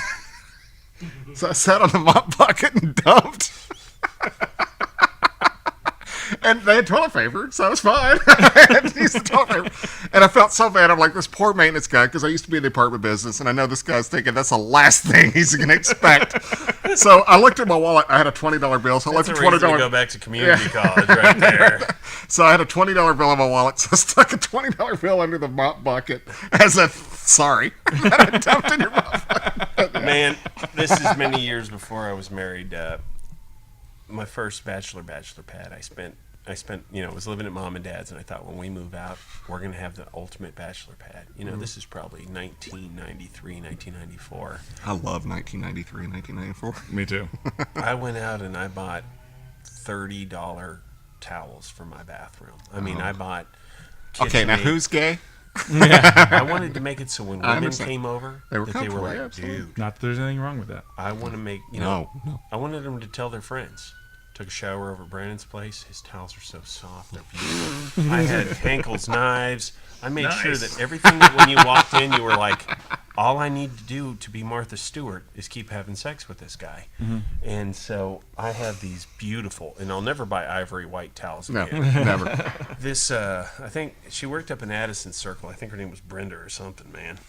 S2: So I sat on the mop bucket and dumped. And they had toilet paper, so I was fine. I had to use the toilet paper. And I felt so bad. I'm like, this poor maintenance guy, because I used to be in the apartment business, and I know this guy's thinking that's the last thing he's going to expect. So I looked at my wallet. I had a $20 bill. So I
S3: That's
S2: looked
S3: a
S2: at
S3: reason
S2: $20.
S3: to go back to community college right there.
S2: So I had a $20 bill in my wallet. So I stuck a $20 bill under the mop bucket as a sorry. That I dumped in your mop bucket.
S3: Man, this is many years before I was married. My first bachelor pad, I spent, was living at mom and dad's, and I thought when we move out, we're going to have the ultimate bachelor pad. This is probably 1993, 1994.
S2: I love 1993 and 1994.
S1: Me too.
S3: I went out and I bought $30 towels for my bathroom. I bought
S2: Okay, now
S3: KitchenAid.
S2: who's gay?
S3: I wanted to make it so when
S2: I
S3: women
S2: understand.
S3: came over,
S2: They were
S3: that they were
S2: comfortable,
S3: like,
S2: yeah, absolutely.
S3: dude,
S1: Not that there's anything wrong with that.
S3: I want to make,
S2: No.
S3: I wanted them to tell their friends. Took a shower over at Brandon's place. His towels are so soft. They're beautiful. I had Henkel's knives. I made sure that everything that when you walked in, you were like, all I need to do to be Martha Stewart is keep having sex with this guy. And so I have these beautiful, and I'll never buy ivory white towels
S2: No,
S3: again.
S2: never.
S3: This, I think she worked up in Addison Circle. I think her name was Brenda or something, man.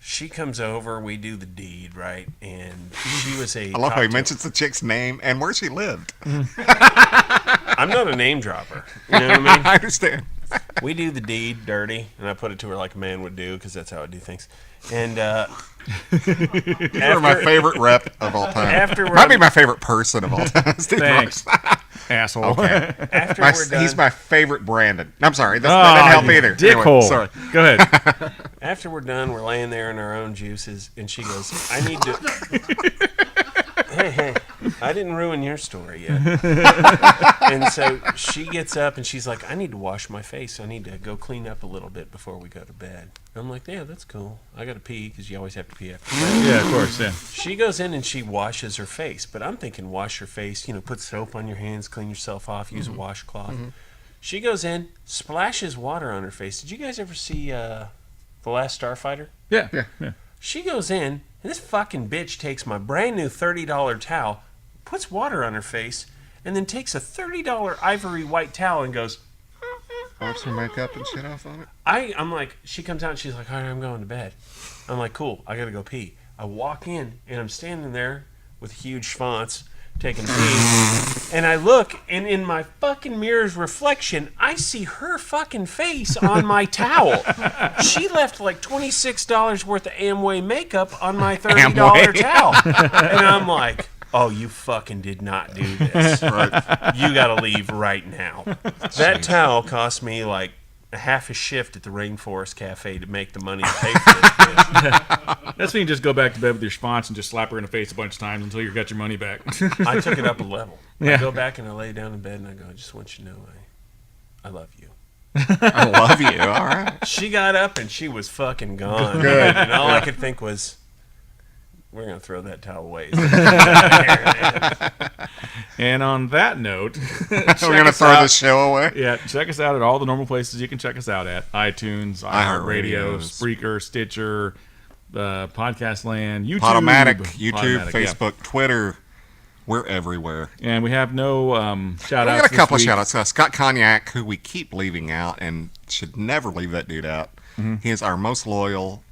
S3: She comes over, we do the deed, right? And she was a
S2: I love how he
S3: cocktail-
S2: mentions the chick's name and where she lived.
S3: I'm not a name dropper. You know what I mean?
S2: I understand.
S3: We do the deed dirty, and I put it to her like a man would do, because that's how I do things. And
S2: You are my favorite rep of all time.
S3: After we're
S2: Might be
S3: done-
S2: my favorite person of all time. Steve
S1: Thanks.
S2: Ross.
S1: Asshole.
S2: Okay.
S3: after
S2: My-
S3: we're done,
S2: he's my favorite Brandon. I'm sorry. That didn't help either.
S1: Dickhole.
S2: Anyway, sorry.
S1: Go ahead.
S3: after we're done, we're laying there in our own juices, and she goes, "I need to." Hey, I didn't ruin your story yet. And so she gets up and she's like, I need to wash my face. I need to go clean up a little bit before we go to bed. I'm like, yeah, that's cool. I got to pee, because you always have to pee after bed.
S1: Yeah, of course. Yeah.
S3: She goes in and she washes her face, but I'm thinking wash your face, put soap on your hands, clean yourself off, use a washcloth. She goes in, splashes water on her face. Did you guys ever see The Last Starfighter?
S1: Yeah.
S3: She goes in, and this fucking bitch takes my brand new $30 towel, puts water on her face, and then takes a $30 ivory white towel and goes,
S2: Wipes her makeup and shit off on it.
S3: I'm like, she comes out and she's like, all right, I'm going to bed. I'm like, cool, I gotta go pee. I walk in and I'm standing there with huge fonts taking pee. And I look, and in my fucking mirror's reflection, I see her fucking face on my towel. She left like $26 worth of Amway makeup on my $30 towel. And I'm like, oh, you fucking did not do this.
S2: Right.
S3: You gotta leave right now. That towel cost me like a half a shift at the Rainforest Cafe to make the money to pay for this bitch.
S1: That's when you just go back to bed with your sponsor and just slap her in the face a bunch of times until you got your money back.
S3: I took it up a level.
S1: Yeah.
S3: I go back and I lay down in bed and I go, I just want you to know I love you.
S2: I love you. All right.
S3: She got up and she was fucking gone.
S2: Good.
S3: And all I could think was, we're going to throw that towel away.
S1: And on that note,
S2: We're going to throw this show away.
S1: yeah, check us out at all the normal places you can check us out at: iTunes, iHeartRadio,
S2: iHeartRadio,
S1: Spreaker, Stitcher, Podcast Land, YouTube,
S2: Podomatic, YouTube,
S1: Podomatic,
S2: Facebook, Twitter. We're everywhere.
S1: Yeah. And we have no shout
S2: We
S1: outs.
S2: got a couple of shout outs. Scott Cognac, who we keep leaving out and should never leave that dude out. He is our most loyal,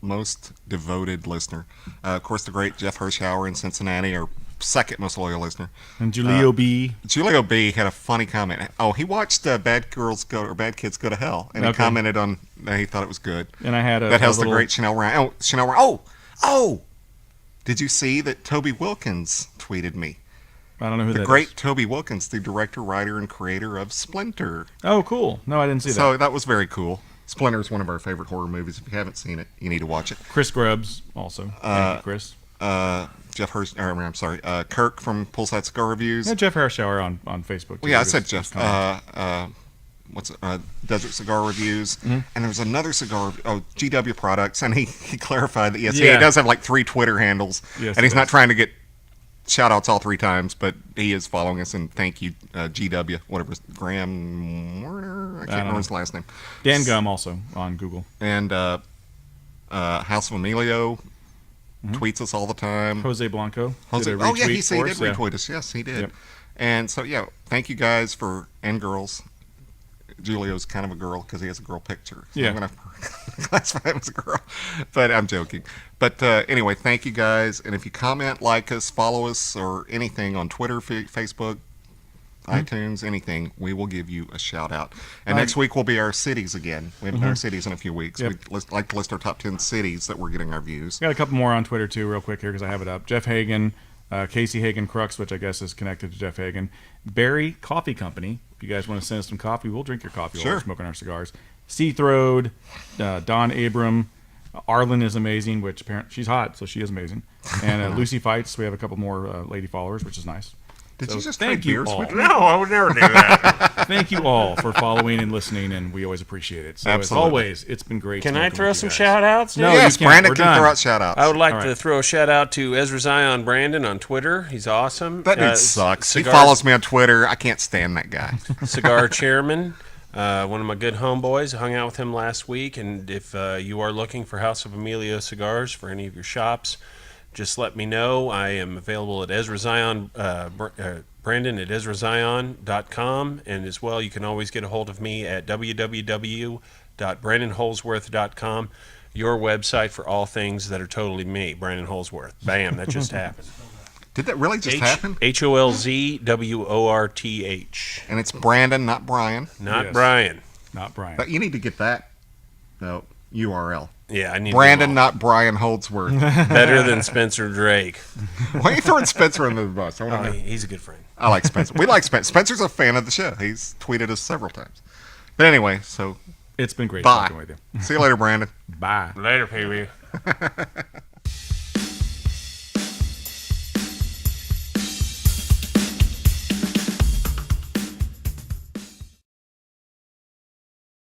S2: most devoted listener. Of course, the great Jeff Hirschauer in Cincinnati, our second most loyal listener.
S1: And Julio B.
S2: Julio B had a funny comment. Oh, he watched Bad Kids Go to Hell, and he
S1: Okay.
S2: commented on he thought it was good.
S1: And I had
S2: That has the
S1: little,
S2: great Chanel Ryan. Oh, Chanel Ryan. Oh! Did you see that Toby Wilkins tweeted me?
S1: I don't know who
S2: The
S1: that
S2: great
S1: is.
S2: Toby Wilkins, the director, writer, and creator of Splinter.
S1: Oh, cool. No, I didn't see
S2: So
S1: that.
S2: that was very cool. Splinter is one of our favorite horror movies. If you haven't seen it, you need to watch it.
S1: Chris Grubbs also. Thank you, Chris.
S2: Jeff Hurst, I'm sorry, Kirk from Poolside Cigar Reviews.
S1: Yeah, Jeff Hirschauer on Facebook.
S2: Well, yeah, I
S1: too.
S2: said
S1: Just
S2: Jeff.
S1: comment.
S2: Desert Cigar Reviews,
S1: Mm-hmm.
S2: and there's another cigar, GW Products, and he clarified that, yes,
S1: Yeah.
S2: he does have like 3 Twitter handles,
S1: Yes,
S2: and he's
S1: he
S2: not
S1: does.
S2: trying to get shout-outs all 3 times, but he is following us, and thank you, GW, whatever, Graham Warner, I can't remember his last name.
S1: Dan Gum also on Google.
S2: And House of Emilio tweets us all the time.
S1: Jose Blanco.
S2: Jose,
S1: did a
S2: oh yeah, he
S1: retweet
S2: said he
S1: for
S2: did
S1: us, yeah.
S2: retweet us. Yes, he did.
S1: Yep.
S2: And so yeah, thank you guys and girls. Julio's kind of a girl because he has a girl picture. So
S1: Yeah.
S2: I'm gonna classify him as a girl, but I'm joking. But anyway, thank you guys. And if you comment, like us, follow us, or anything on Twitter, Facebook, iTunes, anything, we will give you a shout out. And next week will be our cities again. We haven't done our cities in a few weeks.
S1: Yep.
S2: We'd like to list our top 10 cities that we're getting our views.
S1: Got a couple more on Twitter too, real quick here because I have it up. Jeff Hagen, Casey Hagen Crux, which I guess is connected to Jeff Hagen. Barry Coffee Company. If you guys want to send us some coffee, we'll drink your coffee while
S2: Sure.
S1: we're smoking our cigars. Seathrode, Don Abram, Arlen is amazing, which apparently she's hot, so she is amazing. And Lucy Fights. We have a couple more lady followers, which is nice.
S2: Did
S1: So
S2: you just
S1: thank
S2: trade
S1: you
S2: beers
S1: all.
S2: with me?
S3: No, I would never do that.
S1: Thank you all for following and listening, and we always appreciate it. So
S2: Absolutely.
S1: as always, it's been great.
S3: Can I
S1: smoking
S3: throw
S1: with
S3: some
S1: you guys.
S3: shout outs?
S1: No,
S2: Yes,
S1: you can't.
S2: Brandon
S1: We're
S2: can
S1: done.
S2: throw out shout outs.
S3: I would like
S1: All
S3: to
S1: right.
S3: throw a shout out to Ezra Zion Brandon on Twitter. He's awesome.
S2: That dude sucks. He
S3: Cigar-
S2: follows me on Twitter. I can't stand that guy.
S3: Cigar chairman, one of my good homeboys. I hung out with him last week, and if you are looking for House of Emilio cigars for any of your shops, just let me know. I am available at Ezra Zion, Brandon at EzraZion.com, and as well, you can always get a hold of me at www.brandonholzworth.com, your website for all things that are totally me, Brandon Holzworth. Bam, that just happened.
S2: Did that really just happen?
S3: HOLZWORTH,
S2: And it's Brandon, not Brian.
S3: not
S1: Yes.
S3: Brian.
S1: Not Brian.
S2: But you need to get that URL.
S3: Yeah, I need
S2: Brandon,
S3: them
S2: not Brian Holdsworth.
S3: all. Better than Spencer Drake.
S2: Why are you throwing Spencer under the bus? I,
S3: Oh,
S2: wanna know.
S3: he's a good friend.
S2: I like Spencer. We like Spencer. Spencer's a fan of the show. He's tweeted us several times. But anyway, so
S1: It's been great
S2: bye.
S1: talking with you.
S2: See you later, Brandon.
S1: Bye.
S3: Later, PB.